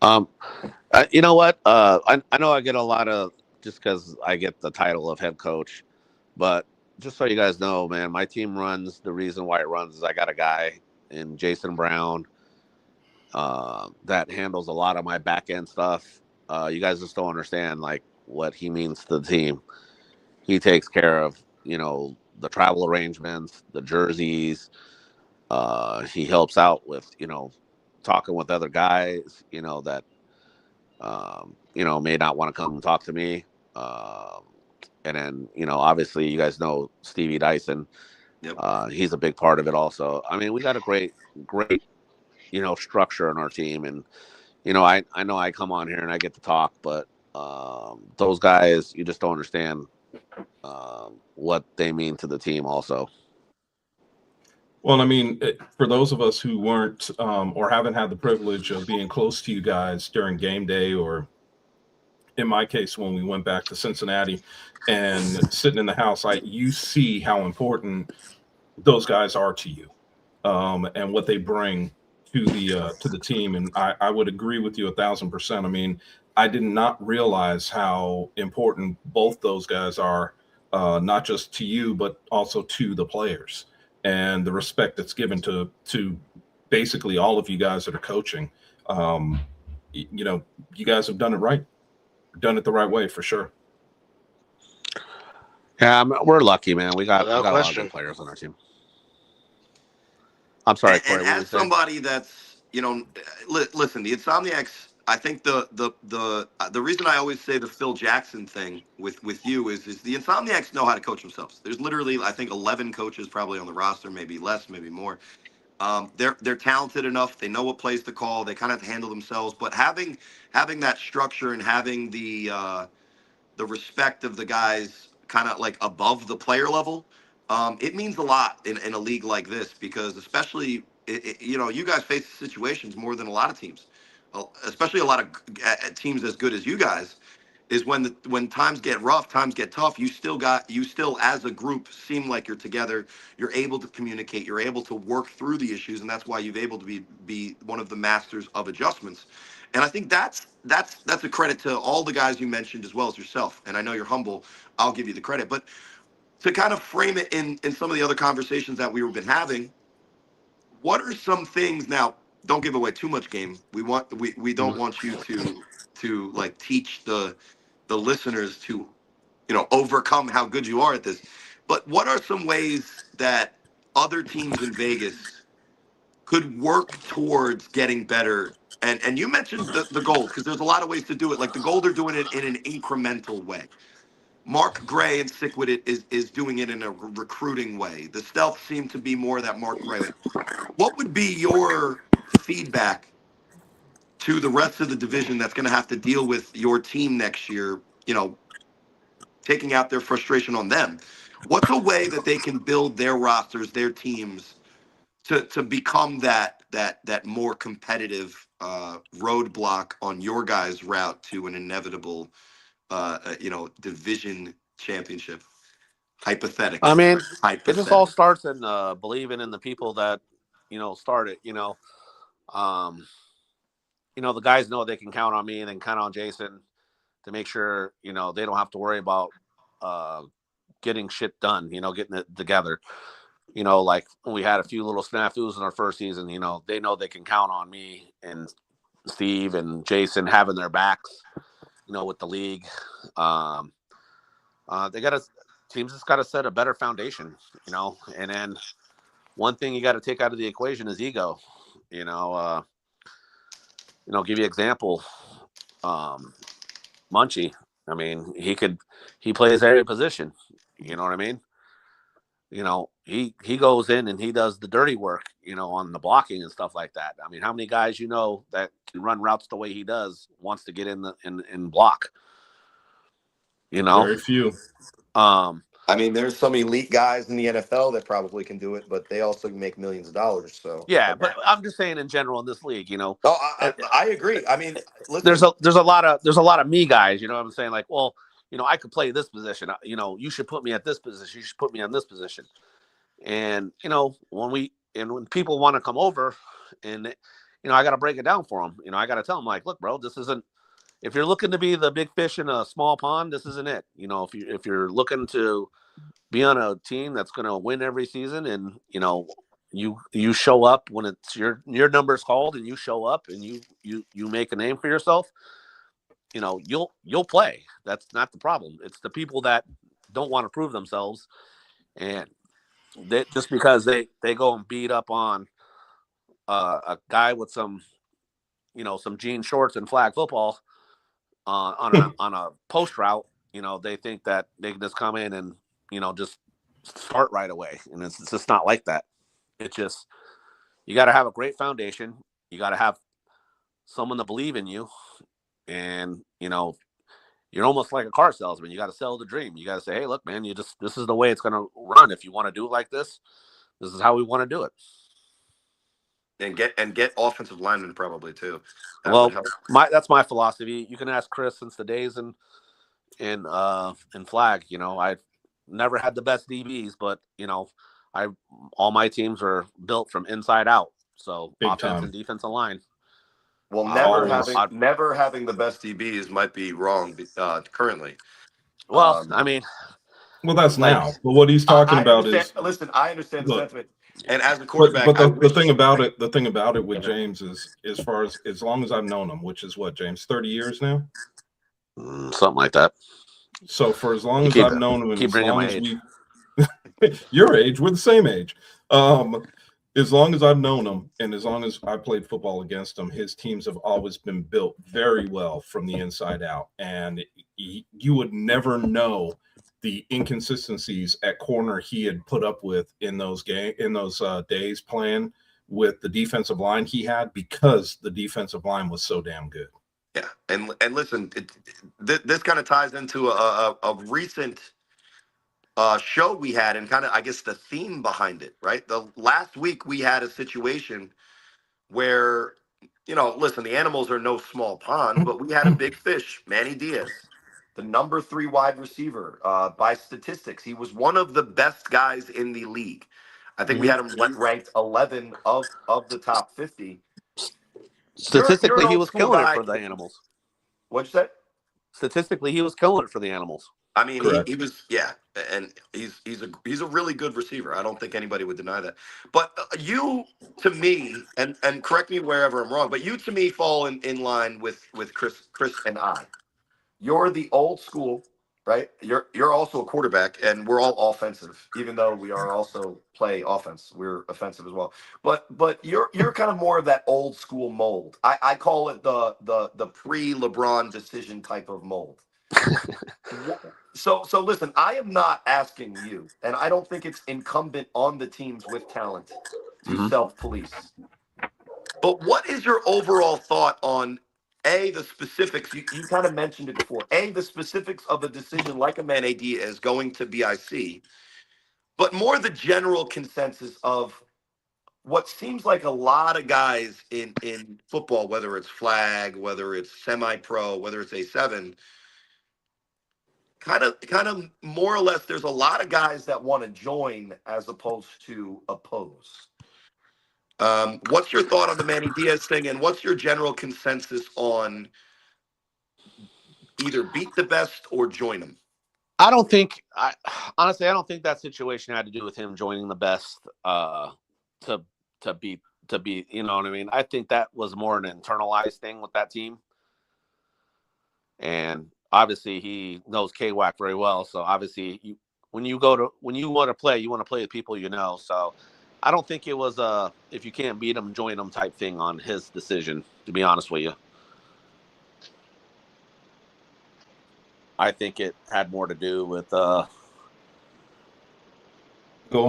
You know what? I know I get a lot of, just because I get the title of head coach, but just so you guys know, man, my team runs. The reason why it runs is I got a guy in Jason Brown that handles a lot of my back end stuff. You guys just don't understand like what he means to the team. He takes care of the travel arrangements, the jerseys. He helps out with talking with other guys that may not want to come and talk to me. And then obviously you guys know Stevie Dyson. Yep. He's a big part of it also. I mean, we got a great structure in our team, and I know I come on here and I get to talk, but those guys, you just don't understand what they mean to the team also. Well, I mean, for those of us who weren't or haven't had the privilege of being close to you guys during game day, or in my case, when we went back to Cincinnati and sitting in the house, you see how important those guys are to you and what they bring to the team. And I would agree with you 1,000%. I mean, I did not realize how important both those guys are, not just to you, but also to the players, and the respect that's given to basically all of you guys that are coaching. You guys have done it right, done it the right way for sure. Yeah, we're lucky, man. We got a lot of good players on our team. I'm sorry, Corey. And as somebody that's listen, the Insomniacs. I think the reason I always say the Phil Jackson thing with you is the Insomniacs know how to coach themselves. There's literally, I think, 11 coaches probably on the roster, maybe less, maybe more. They're talented enough. They know what plays to call. They kind of handle themselves. But having that structure and having the respect of the guys kind of like above the player level, it means a lot in a league like this, because especially you guys face situations more than a lot of teams, especially a lot of teams as good as you guys. Is when times get rough, times get tough, you still as a group seem like you're together. You're able to communicate. You're able to work through the issues, and that's why you've able to be one of the masters of adjustments. And I think that's a credit to all the guys you mentioned as well as yourself. And I know you're humble. I'll give you the credit, but to kind of frame it in some of the other conversations that we've been having, what are some things now? Don't give away too much game. We don't want you to like teach the listeners to, overcome how good you are at this. But what are some ways that other teams in Vegas could work towards getting better? And you mentioned the gold, because there's a lot of ways to do it. Like the gold are doing it in an incremental way. Mark Gray and Sick With It is doing it in a recruiting way. The stealth seem to be more that Mark Gray way. What would be your feedback to the rest of the division that's going to have to deal with your team next year, taking out their frustration on them? What's a way that they can build their rosters, their teams, to become that more competitive roadblock on your guys' route to an inevitable division championship? Hypothetically. I mean, it just all Hypothetically. starts in believing in the people that start it. The guys know they can count on me and then count on Jason to make sure they don't have to worry about getting shit done. Getting it together. Like we had a few little snafus in our first season. They know they can count on me and Steve and Jason having their backs. With the league, teams just got to set a better foundation. And then one thing you got to take out of the equation is ego. Give you an example. Munchie. I mean, he plays every position. You know what I mean? He goes in and he does the dirty work, on the blocking and stuff like that. I mean, how many guys that can run routes the way he does wants to get in block? Very few. I mean, there's some elite guys in the NFL that probably can do it, but they also make millions of dollars. So yeah, but I'm just saying in general in this league, Oh, I agree. I mean, listen, there's a lot of me guys. What I'm saying? Like, well, I could play this position. You should put me at this position. You should put me on this position. And when people want to come over, and I got to break it down for them. I got to tell them, like, look, bro, this isn't. If you're looking to be the big fish in a small pond, this isn't it. If you're looking to be on a team that's going to win every season, and you show up when it's your number's called, and you show up and you make a name for yourself, you'll play. That's not the problem. It's the people that don't want to prove themselves, and just because they go and beat up on a guy with some jean shorts and flag football on a post route, they think that they can just come in and just start right away, and it's just not like that. It's just you got to have a great foundation. You got to have someone to believe in you, and you're almost like a car salesman. You got to sell the dream. You got to say, hey, look, man, this is the way it's going to run. If you want to do it like this, this is how we want to do it. And get offensive linemen probably too. That's my philosophy. You can ask Chris since the days in flag. I've never had the best DBs, but all my teams are built from inside out. So Big offense time. and defensive line. Well, never having the best DBs might be wrong currently. Well, I mean, well, that's now. But what he's talking about is listen. I understand the sentiment, and as a quarterback, but the thing about it with James is, as long as I've known him, which is what, James, 30 years now, something like that. So for as long as I've known him, and keep as bringing long my as age. your age, we're the same age. As long as I've known him, and as long as I played football against him, his teams have always been built very well from the inside out, and you would never know the inconsistencies at corner he had put up with in those days playing with the defensive line he had, because the defensive line was so damn good. Yeah, and listen, this kind of ties into a recent show we had, and kind of, I guess, the theme behind it, right? The last week we had a situation where, listen, the animals are no small pond, but we had a big fish, Manny Diaz, the number 3 wide receiver. By statistics, he was one of the best guys in the league. I think we had him ranked 11 of the top 50. Statistically, he was killing it for the animals. What'd you say? statistically, he was killing it for the Animals. I mean, he was, yeah, and he's a really good receiver. I don't think anybody would deny that. But you, to me, and correct me wherever I'm wrong, but you to me fall in line with Chris and I. You're the old school, right? You're also a quarterback, and we're all offensive, even though we are also play offense. We're offensive as well. But you're kind of more of that old school mold. I call it the pre-LeBron decision type of mold. So listen, I am not asking you, and I don't think it's incumbent on the teams with talent to self-police. But what is your overall thought on the specifics? You kind of mentioned it before. The specifics of a decision like a man AD is going to BIC, but more the general consensus of what seems like a lot of guys in football, whether it's flag, whether it's semi-pro, whether it's A7, kind of more or less, there's a lot of guys that want to join as opposed to oppose. What's your thought on the Manny Diaz thing, and what's your general consensus on either beat the best or join them? Honestly, I don't think that situation had to do with him joining the best to be, you know what I mean? I think that was more an internalized thing with that team. And obviously he knows KWAC very well. So obviously when you want to play with people you know. So I don't think it was if you can't beat them, join them type thing on his decision, to be honest with you. I think it had more to do with going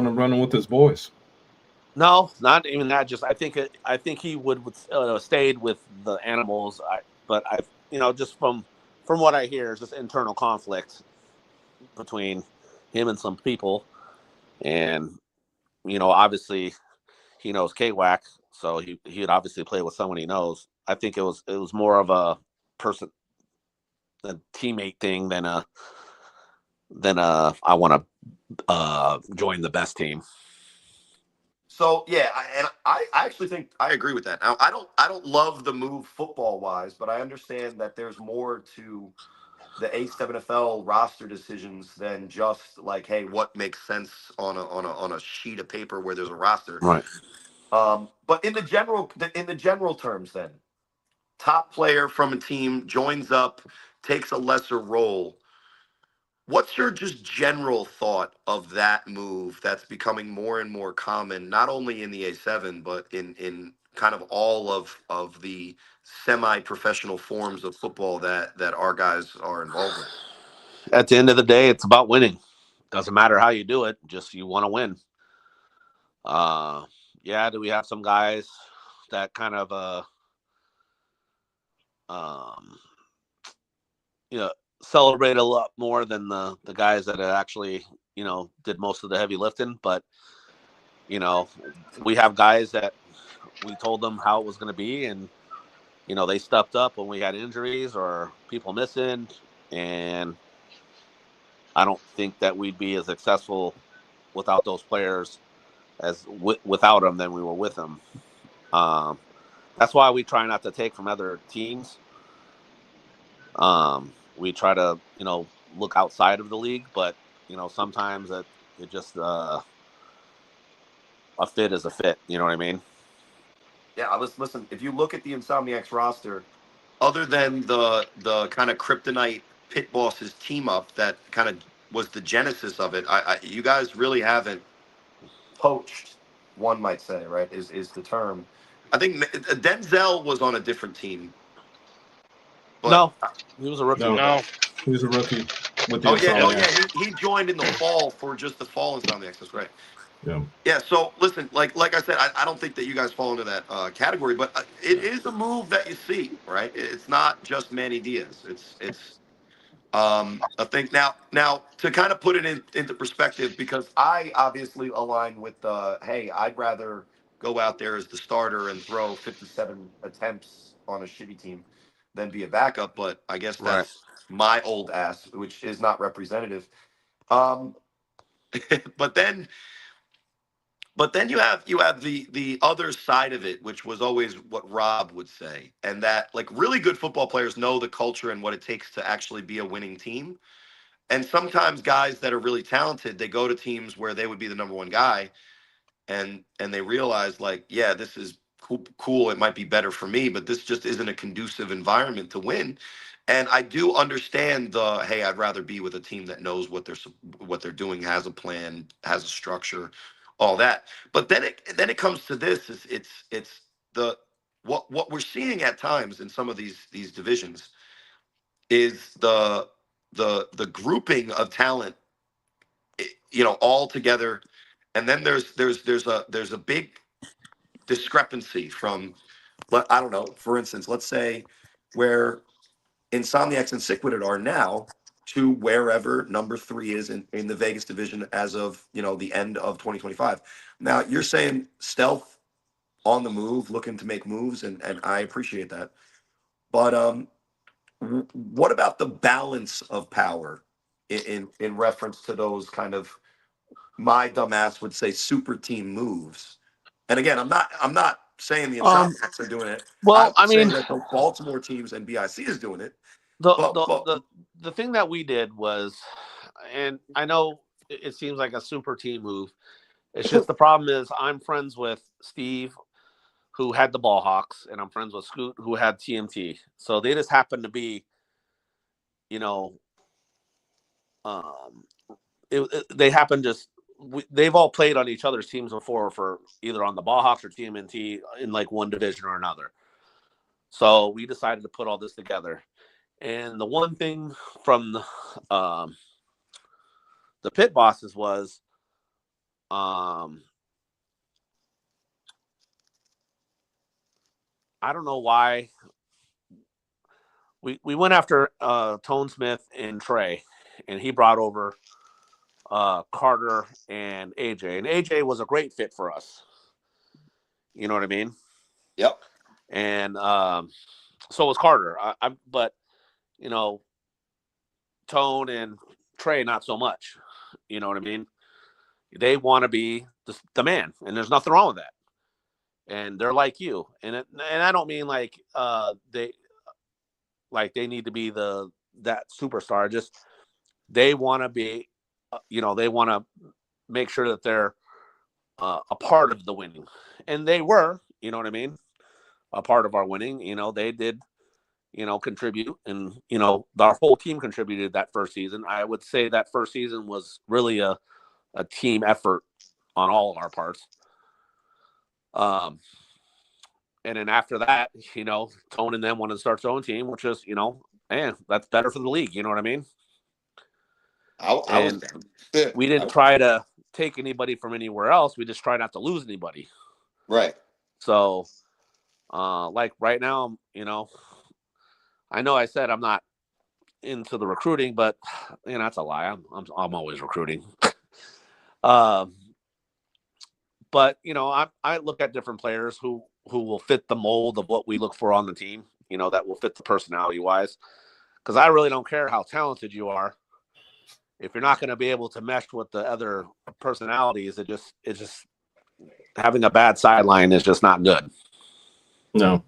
and running with his boys. No, not even that. Just I think he would stayed with the Animals. But just from what I hear, is just internal conflict between him and some people, and obviously he knows KWAC, so he'd obviously play with someone he knows. I think it was more of a teammate thing than I want to join the best team. So yeah, I actually think I agree with that. Now, I don't love the move football wise, but I understand that there's more to the A7FL roster decisions than just like, hey, what makes sense on a sheet of paper where there's a roster. Right. But in the general terms, then top player from a team joins up, takes a lesser role. What's your just general thought of that move that's becoming more and more common, not only in the A7, but in kind of all of the semi-professional forms of football that our guys are involved in? At the end of the day, it's about winning. Doesn't matter how you do it, just you want to win. Do we have some guys that kind of celebrate a lot more than the guys that actually did most of the heavy lifting? But we have guys that we told them how it was going to be, and they stepped up when we had injuries or people missing, and I don't think that we'd be as successful without those players as without them than we were with them. That's why we try not to take from other teams. We try to, look outside of the league, but sometimes it just a fit is a fit. You know what I mean? Yeah, listen. If you look at the Insomniacs roster, other than the kind of kryptonite pit bosses team up that kind of was the genesis of it, you guys really haven't poached. One might say, right? Is the term? I think Denzel was on a different team. But no, he was a rookie. No, he was a rookie with the Insomniacs. He joined in the fall for just the fall Insomniacs. That's right. Yeah. Yeah. So listen, like I said, I don't think that you guys fall into that category, but it is a move that you see, right? It's not just Manny Diaz. It's a thing. Now to kind of put it into perspective, because I obviously align with hey, I'd rather go out there as the starter and throw 57 attempts on a shitty team than be a backup. But I guess that's my old ass, which is not representative. But then But then you have the other side of it, which was always what Rob would say, and that like really good football players know the culture and what it takes to actually be a winning team. And sometimes guys that are really talented, they go to teams where they would be the number one guy, and they realize like, yeah, this is cool. It might be better for me, but this just isn't a conducive environment to win. And I do understand the, hey, I'd rather be with a team that knows what they're doing, has a plan, has a structure, all that. But then it comes to this: is it's the what we're seeing at times in some of these divisions is the grouping of talent, all together, and then there's a big discrepancy from, I don't know, for instance, let's say where Insomniacs and Sickwooded are now to wherever number 3 is in the Vegas division as of the end of 2025. Now you're saying stealth on the move, looking to make moves, and I appreciate that. But what about the balance of power in reference to those kind of, my dumbass would say, super team moves? And again, I'm not saying the Insomniacs are doing it. Well, I'm saying that the Baltimore teams and BIC is doing it. The thing that we did was, and I know it seems like a super team move. It's just the problem is I'm friends with Steve, who had the Ball Hawks, and I'm friends with Scoot, who had TMT. So they just happen to be, they happen just. They've all played on each other's teams before, for either on the Ball Hawks or TMNT in like one division or another. So we decided to put all this together. And the one thing from the pit bosses was, I don't know why we went after Tone Smith and Trey, and he brought over Carter and AJ, and AJ was a great fit for us. You know what I mean? Yep. And so was Carter. But Tone and Trey, not so much. You know what I mean? They want to be the man, and there's nothing wrong with that. And they're like you, and I don't mean like they need to be that superstar. Just they want to be, they want to make sure that they're a part of the winning, and they were, you know what I mean, a part of our winning. They did, contribute, and our whole team contributed that first season. I would say that first season was really a team effort on all of our parts. And then after that, Tone and them wanted to start their own team, which is, man, that's better for the league. You know what I mean? We didn't try to take anybody from anywhere else. We just try not to lose anybody. Right. So, like right now, I know I said I'm not into the recruiting, but that's a lie. I'm always recruiting. But I look at different players who will fit the mold of what we look for on the team. That will fit the personality wise. Because I really don't care how talented you are. If you're not going to be able to mesh with the other personalities, it's just having a bad sideline is just not good. No.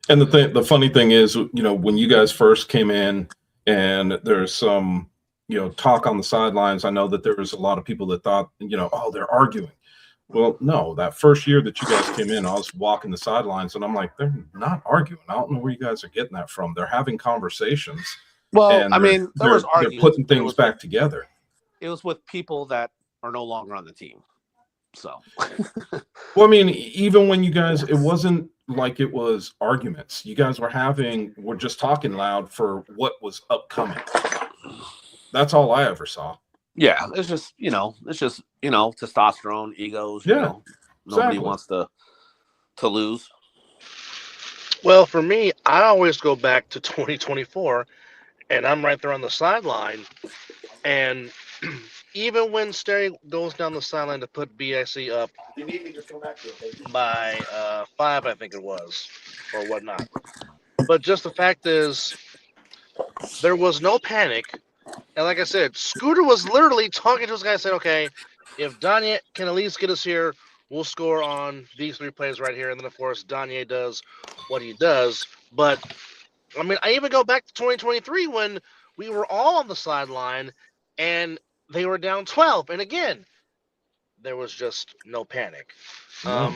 And the funny thing is, when you guys first came in and there's some, talk on the sidelines, I know that there was a lot of people that thought, oh, they're arguing. Well, no, that first year that you guys came in, I was walking the sidelines and I'm like, they're not arguing. I don't know where you guys are getting that from. They're having conversations. Well, I mean, there was arguments. They're putting things back together. It was with people that are no longer on the team. So, well, I mean, even when you guys, it wasn't like it was arguments. You guys were just talking loud for what was upcoming. That's all I ever saw. Yeah, it's just testosterone, egos. Yeah, nobody wants to lose. Well, for me, I always go back to 2024, and I'm right there on the sideline. And even when Sterry goes down the sideline to put BIC up by 5, I think it was, or whatnot. But just the fact is, there was no panic. And like I said, Scooter was literally talking to this guy and said, okay, if Danya can at least get us here, we'll score on these 3 plays right here, and then of course Danye does what he does. But I mean, I even go back to 2023 when we were all on the sideline and they were down 12, and again, there was just no panic. No.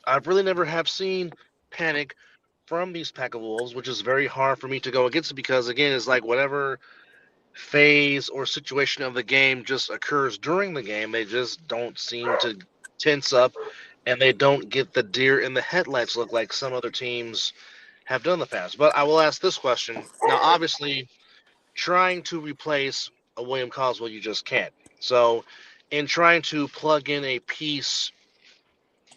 I've really never have seen panic from these pack of wolves, which is very hard for me to go against it because again, it's like whatever phase or situation of the game just occurs during the game, they just don't seem to tense up and they don't get the deer in the headlights look like some other teams have done in the past. But I will ask this question. Now, obviously, trying to replace a William Coswell, you just can't. So, in trying to plug in a piece,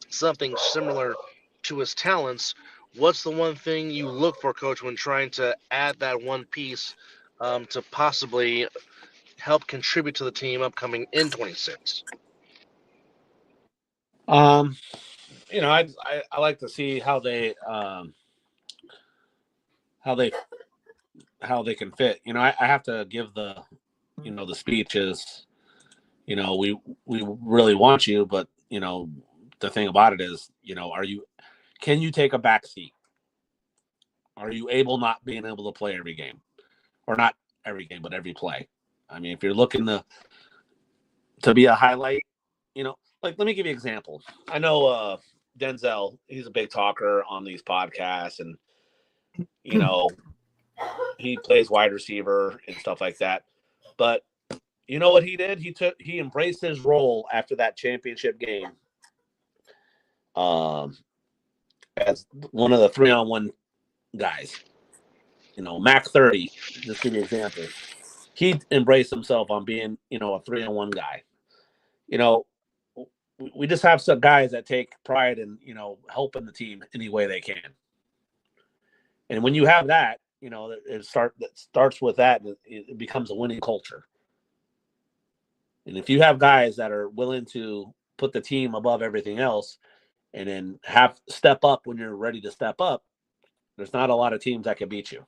something similar to his talents, what's the one thing you look for, Coach, when trying to add that one piece to possibly help contribute to the team upcoming in 26? I like to see how they can fit. I have to give the the speeches. We really want you, but the thing about it is, can you take a back seat? Are you not being able to play every game, or not every game, but every play? I mean, if you're looking to be a highlight, like let me give you an example. I know Denzel, he's a big talker on these podcasts, and he plays wide receiver and stuff like that. But you know what he did? He embraced his role after that championship game, as one of the 3-on-1 guys. Mac 30, just give you an example. He embraced himself on being, a 3-on-1 guy. We just have some guys that take pride in, helping the team any way they can. And when you have that, it starts with that, and it becomes a winning culture. And if you have guys that are willing to put the team above everything else and then have step up when you're ready to step up, there's not a lot of teams that can beat you.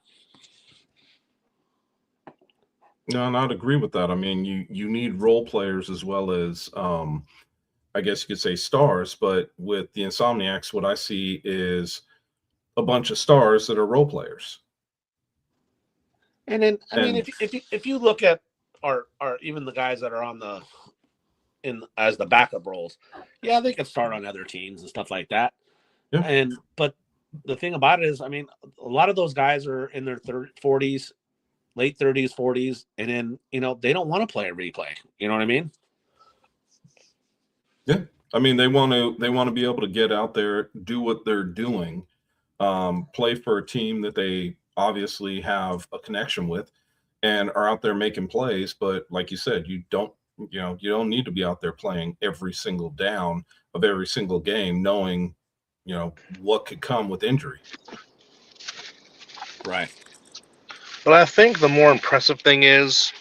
No, and I'd agree with that. I mean, you need role players as well as, I guess you could say stars. But with the Insomniacs, what I see is a bunch of stars that are role players. And then, I mean, if you look at our even the guys that are on as the backup roles, yeah, they can start on other teams and stuff like that. Yeah. But the thing about it is, I mean, a lot of those guys are in their 40s, late 30s, 40s, and then they don't want to play a replay. You know what I mean? Yeah, I mean they want to be able to get out there, do what they're doing, play for a team that they obviously have a connection with, and are out there making plays. But like you said, you don't need to be out there playing every single down of every single game, knowing what could come with injury. Right. But I think the more impressive thing is,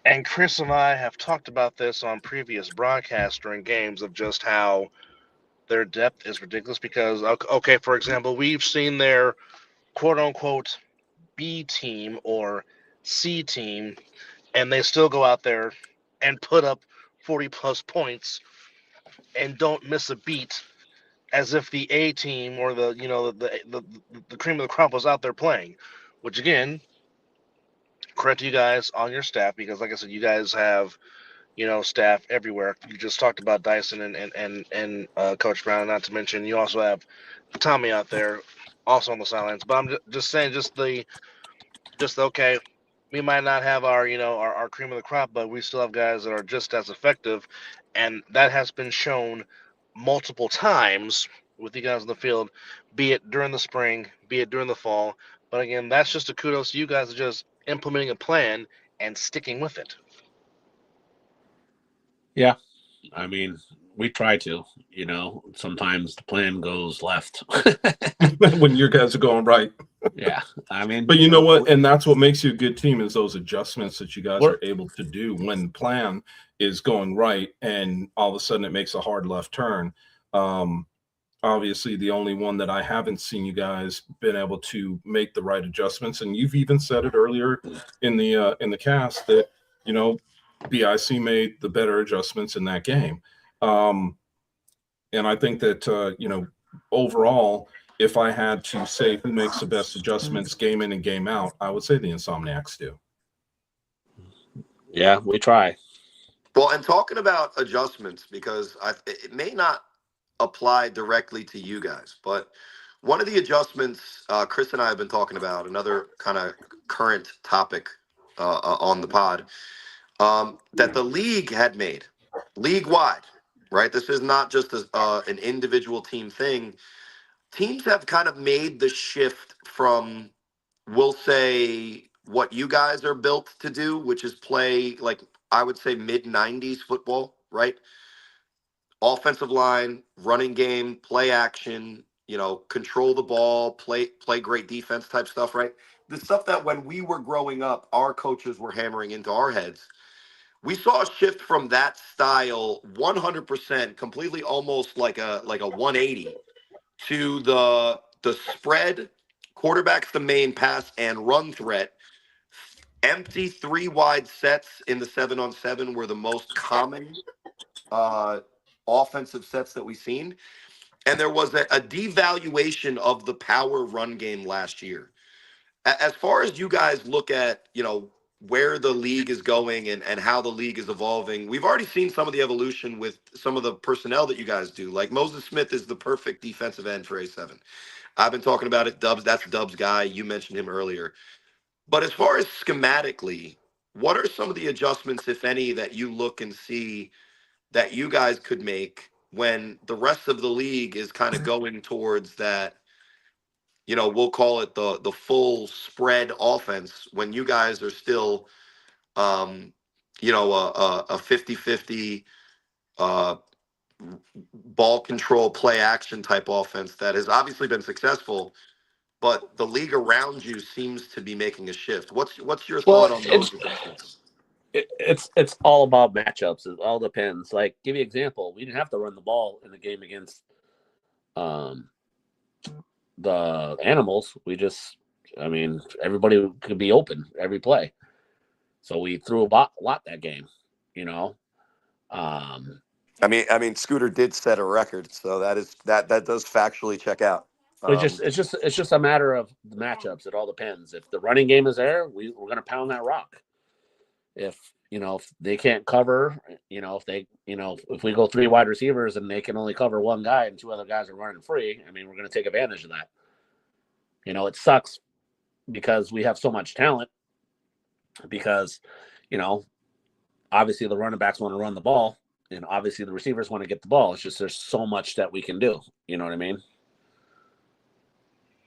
and Chris and I have talked about this on previous broadcasts during games, of just how their depth is ridiculous. Because, okay, for example, we've seen their quote-unquote B team or C team, and they still go out there and put up 40-plus points and don't miss a beat, as if the A team or the cream of the crop was out there playing. Which, again, credit to you guys on your staff, because like I said, you guys have staff everywhere. You just talked about Dyson and Coach Brown, not to mention you also have Tommy out there also on the sidelines. But I'm just saying, just okay, we might not have our our cream of the crop, but we still have guys that are just as effective, and that has been shown multiple times with you guys in the field, be it during the spring, be it during the fall. But again, that's just a kudos to you guys for just implementing a plan and sticking with it. Yeah, I mean, we try to. Sometimes the plan goes left when your guys are going right. Yeah, I mean, but you know what? And that's what makes you a good team, is those adjustments that you guys are able to do when the plan is going right, and all of a sudden it makes a hard left turn. Obviously, the only one that I haven't seen you guys been able to make the right adjustments, and you've even said it earlier in the cast that BIC made the better adjustments in that game. And I think that, overall, if I had to say who makes the best adjustments game in and game out, I would say the Insomniacs do. Yeah, we try. Well, and talking about adjustments, because it may not apply directly to you guys, but one of the adjustments Chris and I have been talking about, another kind of current topic on the pod, that the league had made league wide, right? This is not just an individual team thing. Teams have kind of made the shift from, we'll say, what you guys are built to do, which is play, like, I would say mid 90s football, right? Offensive line, running game, play action, control the ball, play great defense type stuff, right? The stuff that when we were growing up, our coaches were hammering into our heads. We saw a shift from that style 100%, completely, almost like a 180, to the spread, quarterbacks the main pass and run threat. Empty 3 wide sets in the 7-on-7 were the most common offensive sets that we've seen. And there was a devaluation of the power run game last year. As far as you guys look at, where the league is going and how the league is evolving, we've already seen some of the evolution with some of the personnel that you guys do. Like Moses Smith is the perfect defensive end for A7. I've been talking about it. Dubs, that's Dubs' guy. You mentioned him earlier. But as far as schematically, what are some of the adjustments, if any, that you look and see that you guys could make when the rest of the league is kind of going towards that, we'll call it the full spread offense, when you guys are still a 50-50 ball control, play action type offense that has obviously been successful, but the league around you seems to be making a shift. What's your thought on those adjustments? It's all about matchups. It all depends. Like, give you an example. We didn't have to run the ball in the game against the Animals. Everybody could be open every play. So we threw a lot that game, Scooter did set a record, so that does factually check out. It's just a matter of the matchups. It all depends. If the running game is there, we're going to pound that rock. If they can't cover, if we go 3 wide receivers and they can only cover one guy and 2 other guys are running free, we're going to take advantage of that. It sucks because we have so much talent, because, obviously the running backs want to run the ball, and obviously the receivers want to get the ball. It's just, there's so much that we can do. You know what I mean?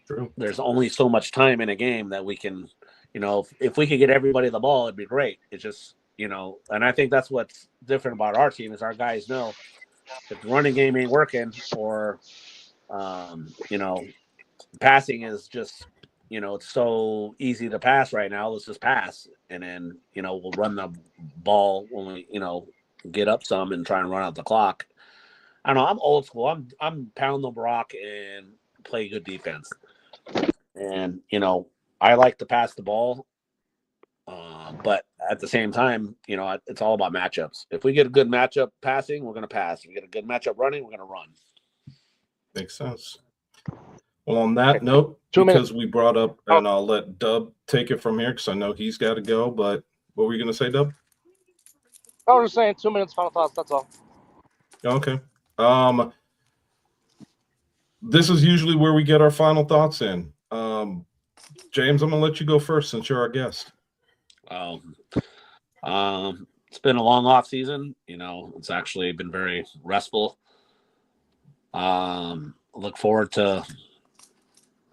True. There's only so much time in a game that we can, if we could get everybody the ball, it'd be great. It's just, and I think that's what's different about our team is our guys know if the running game ain't working, or, passing is just, it's so easy to pass right now. Let's just pass. And then, we'll run the ball when we, get up some and try and run out the clock. I don't know. I'm old school. I'm pound the rock and play good defense. And, I like to pass the ball. But at the same time, it's all about matchups. If we get a good matchup passing, we're going to pass. If we get a good matchup running, we're going to run. Makes sense. Well, on that note, because we brought up, and I'll let Dub take it from here because I know he's got to go. But what were you going to say, Dub? I was just saying 2 minutes, final thoughts. That's all. Okay. This is usually where we get our final thoughts in. James, I'm going to let you go first since you're our guest. It's been a long off season. It's actually been very restful. Look forward to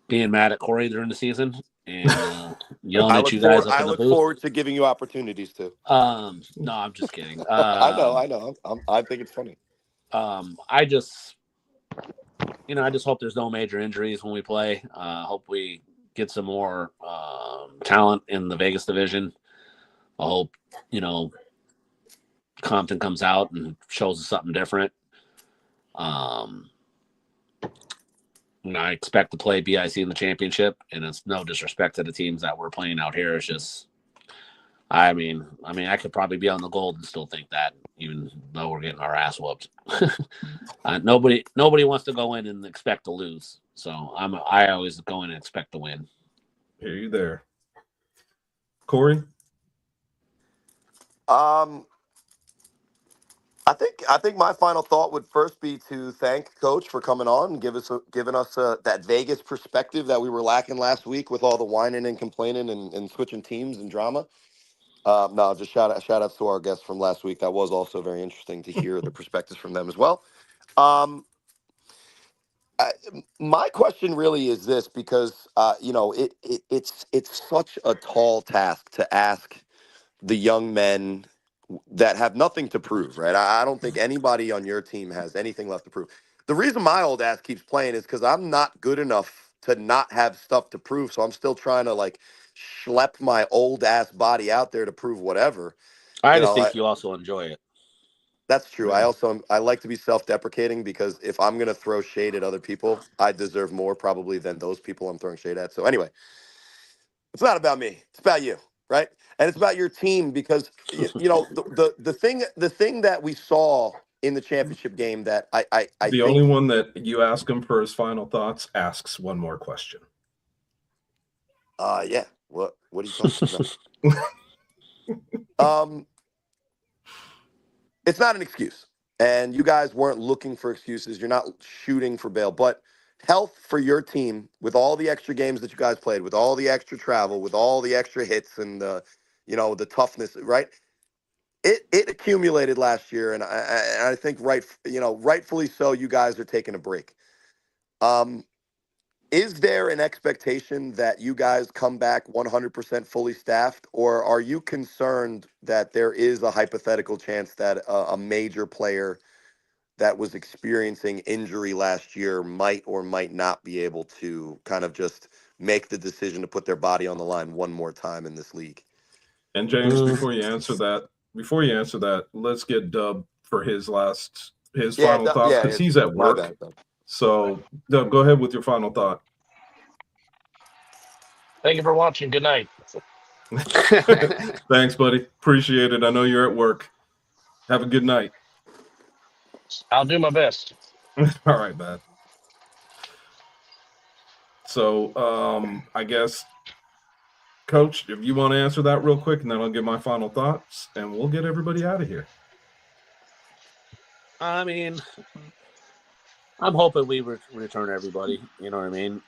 being mad at Corey during the season and yelling at you guys up in the booth. I look forward to giving you opportunities to. No, I'm just kidding. I know. I think it's funny. I just hope there's no major injuries when we play. Hope we get some more talent in the Vegas division. I hope, Compton comes out and shows us something different. I expect to play BIC in the championship, and it's no disrespect to the teams that we're playing out here. It's just I mean, I could probably be on the gold and still think that, even though we're getting our ass whooped. Nobody wants to go in and expect to lose. So I always go in and expect to win. Hear you there, Corey. I think my final thought would first be to thank Coach for coming on and giving us that Vegas perspective that we were lacking last week with all the whining and complaining and switching teams and drama. No, just shout outs to our guests from last week. That was also very interesting to hear the perspectives from them as well. My question really is this, because it's such a tall task to ask the young men that have nothing to prove, right? I don't think anybody on your team has anything left to prove. The reason my old ass keeps playing is because I'm not good enough to not have stuff to prove. So I'm still trying to like schlep my old ass body out there to prove whatever. I just think you also enjoy it. That's true. Yeah. I like to be self-deprecating, because if I'm going to throw shade at other people, I deserve more probably than those people I'm throwing shade at. So anyway, it's not about me. It's about you, right? And it's about your team, because the thing that we saw in the championship game that I the think, only one that you ask him for his final thoughts asks one more question. Yeah. What are you talking about? It's not an excuse, and you guys weren't looking for excuses. You're not shooting for bail, but health for your team, with all the extra games that you guys played, with all the extra travel, with all the extra hits and the toughness, right? It accumulated last year, and I think rightfully so. You guys are taking a break. Is there an expectation that you guys come back 100% fully staffed, or are you concerned that there is a hypothetical chance that a major player that was experiencing injury last year might or might not be able to kind of just make the decision to put their body on the line one more time in this league? And James, before you answer that, let's get Dub for his final thoughts, because he's at work. Bad, so Dub, go ahead with your final thought. Thank you for watching. Good night. Thanks, buddy. Appreciate it. I know you're at work. Have a good night. I'll do my best. All right, man. So I guess, Coach, if you want to answer that real quick, and then I'll give my final thoughts, and we'll get everybody out of here. I mean, I'm hoping we return everybody. You know what I mean?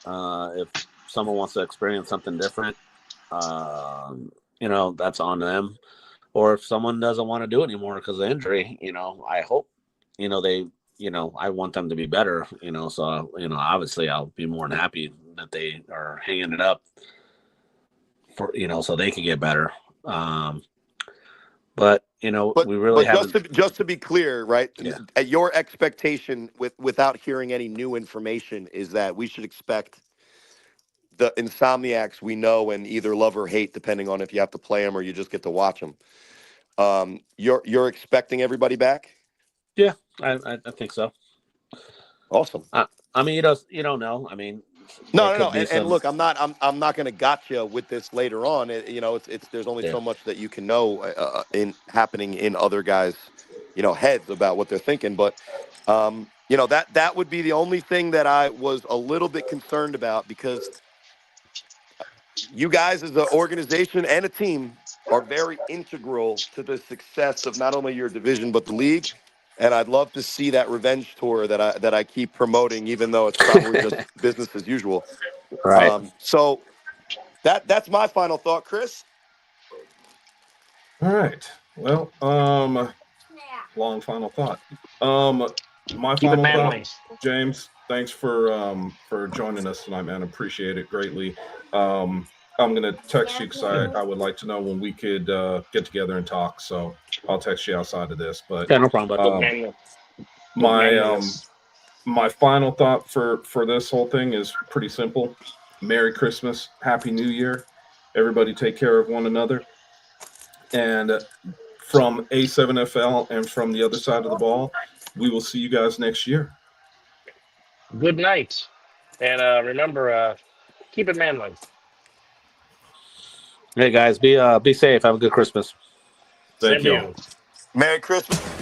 If someone wants to experience something different, that's on them. Or if someone doesn't want to do it anymore because of injury, I hope, I want them to be better, so, obviously I'll be more than happy that they are hanging it up for, so they can get better. But we really haven't. Just to be clear, right? Yeah. Your expectation, without hearing any new information, is that we should expect the Insomniacs we know and either love or hate, depending on if you have to play them or you just get to watch them. You're expecting everybody back? Yeah, I think so. Awesome. I mean, you don't know. I mean, no. And look, I'm not going to gotcha with this later on. There's only so much that you can know happening in other guys, heads about what they're thinking. But that would be the only thing that I was a little bit concerned about, because you guys as an organization and a team are very integral to the success of not only your division but the league. And I'd love to see that revenge tour that I keep promoting, even though it's probably just business as usual. Right. So that's my final thought, Chris. All right. Well, long final thought. My Keep final it manly. thought, James. Thanks for joining us tonight, man. Appreciate it greatly. I'm gonna text you because I would like to know when we could get together and talk. So I'll text you outside of this. But yeah, no problem. My final thought for this whole thing is pretty simple. Merry Christmas, Happy New Year. Everybody take care of one another. And from A7FL and from the other side of the ball, we will see you guys next year. Good night. And remember, keep it manly. Hey guys, be safe. Have a good Christmas. Thank you. Merry Christmas.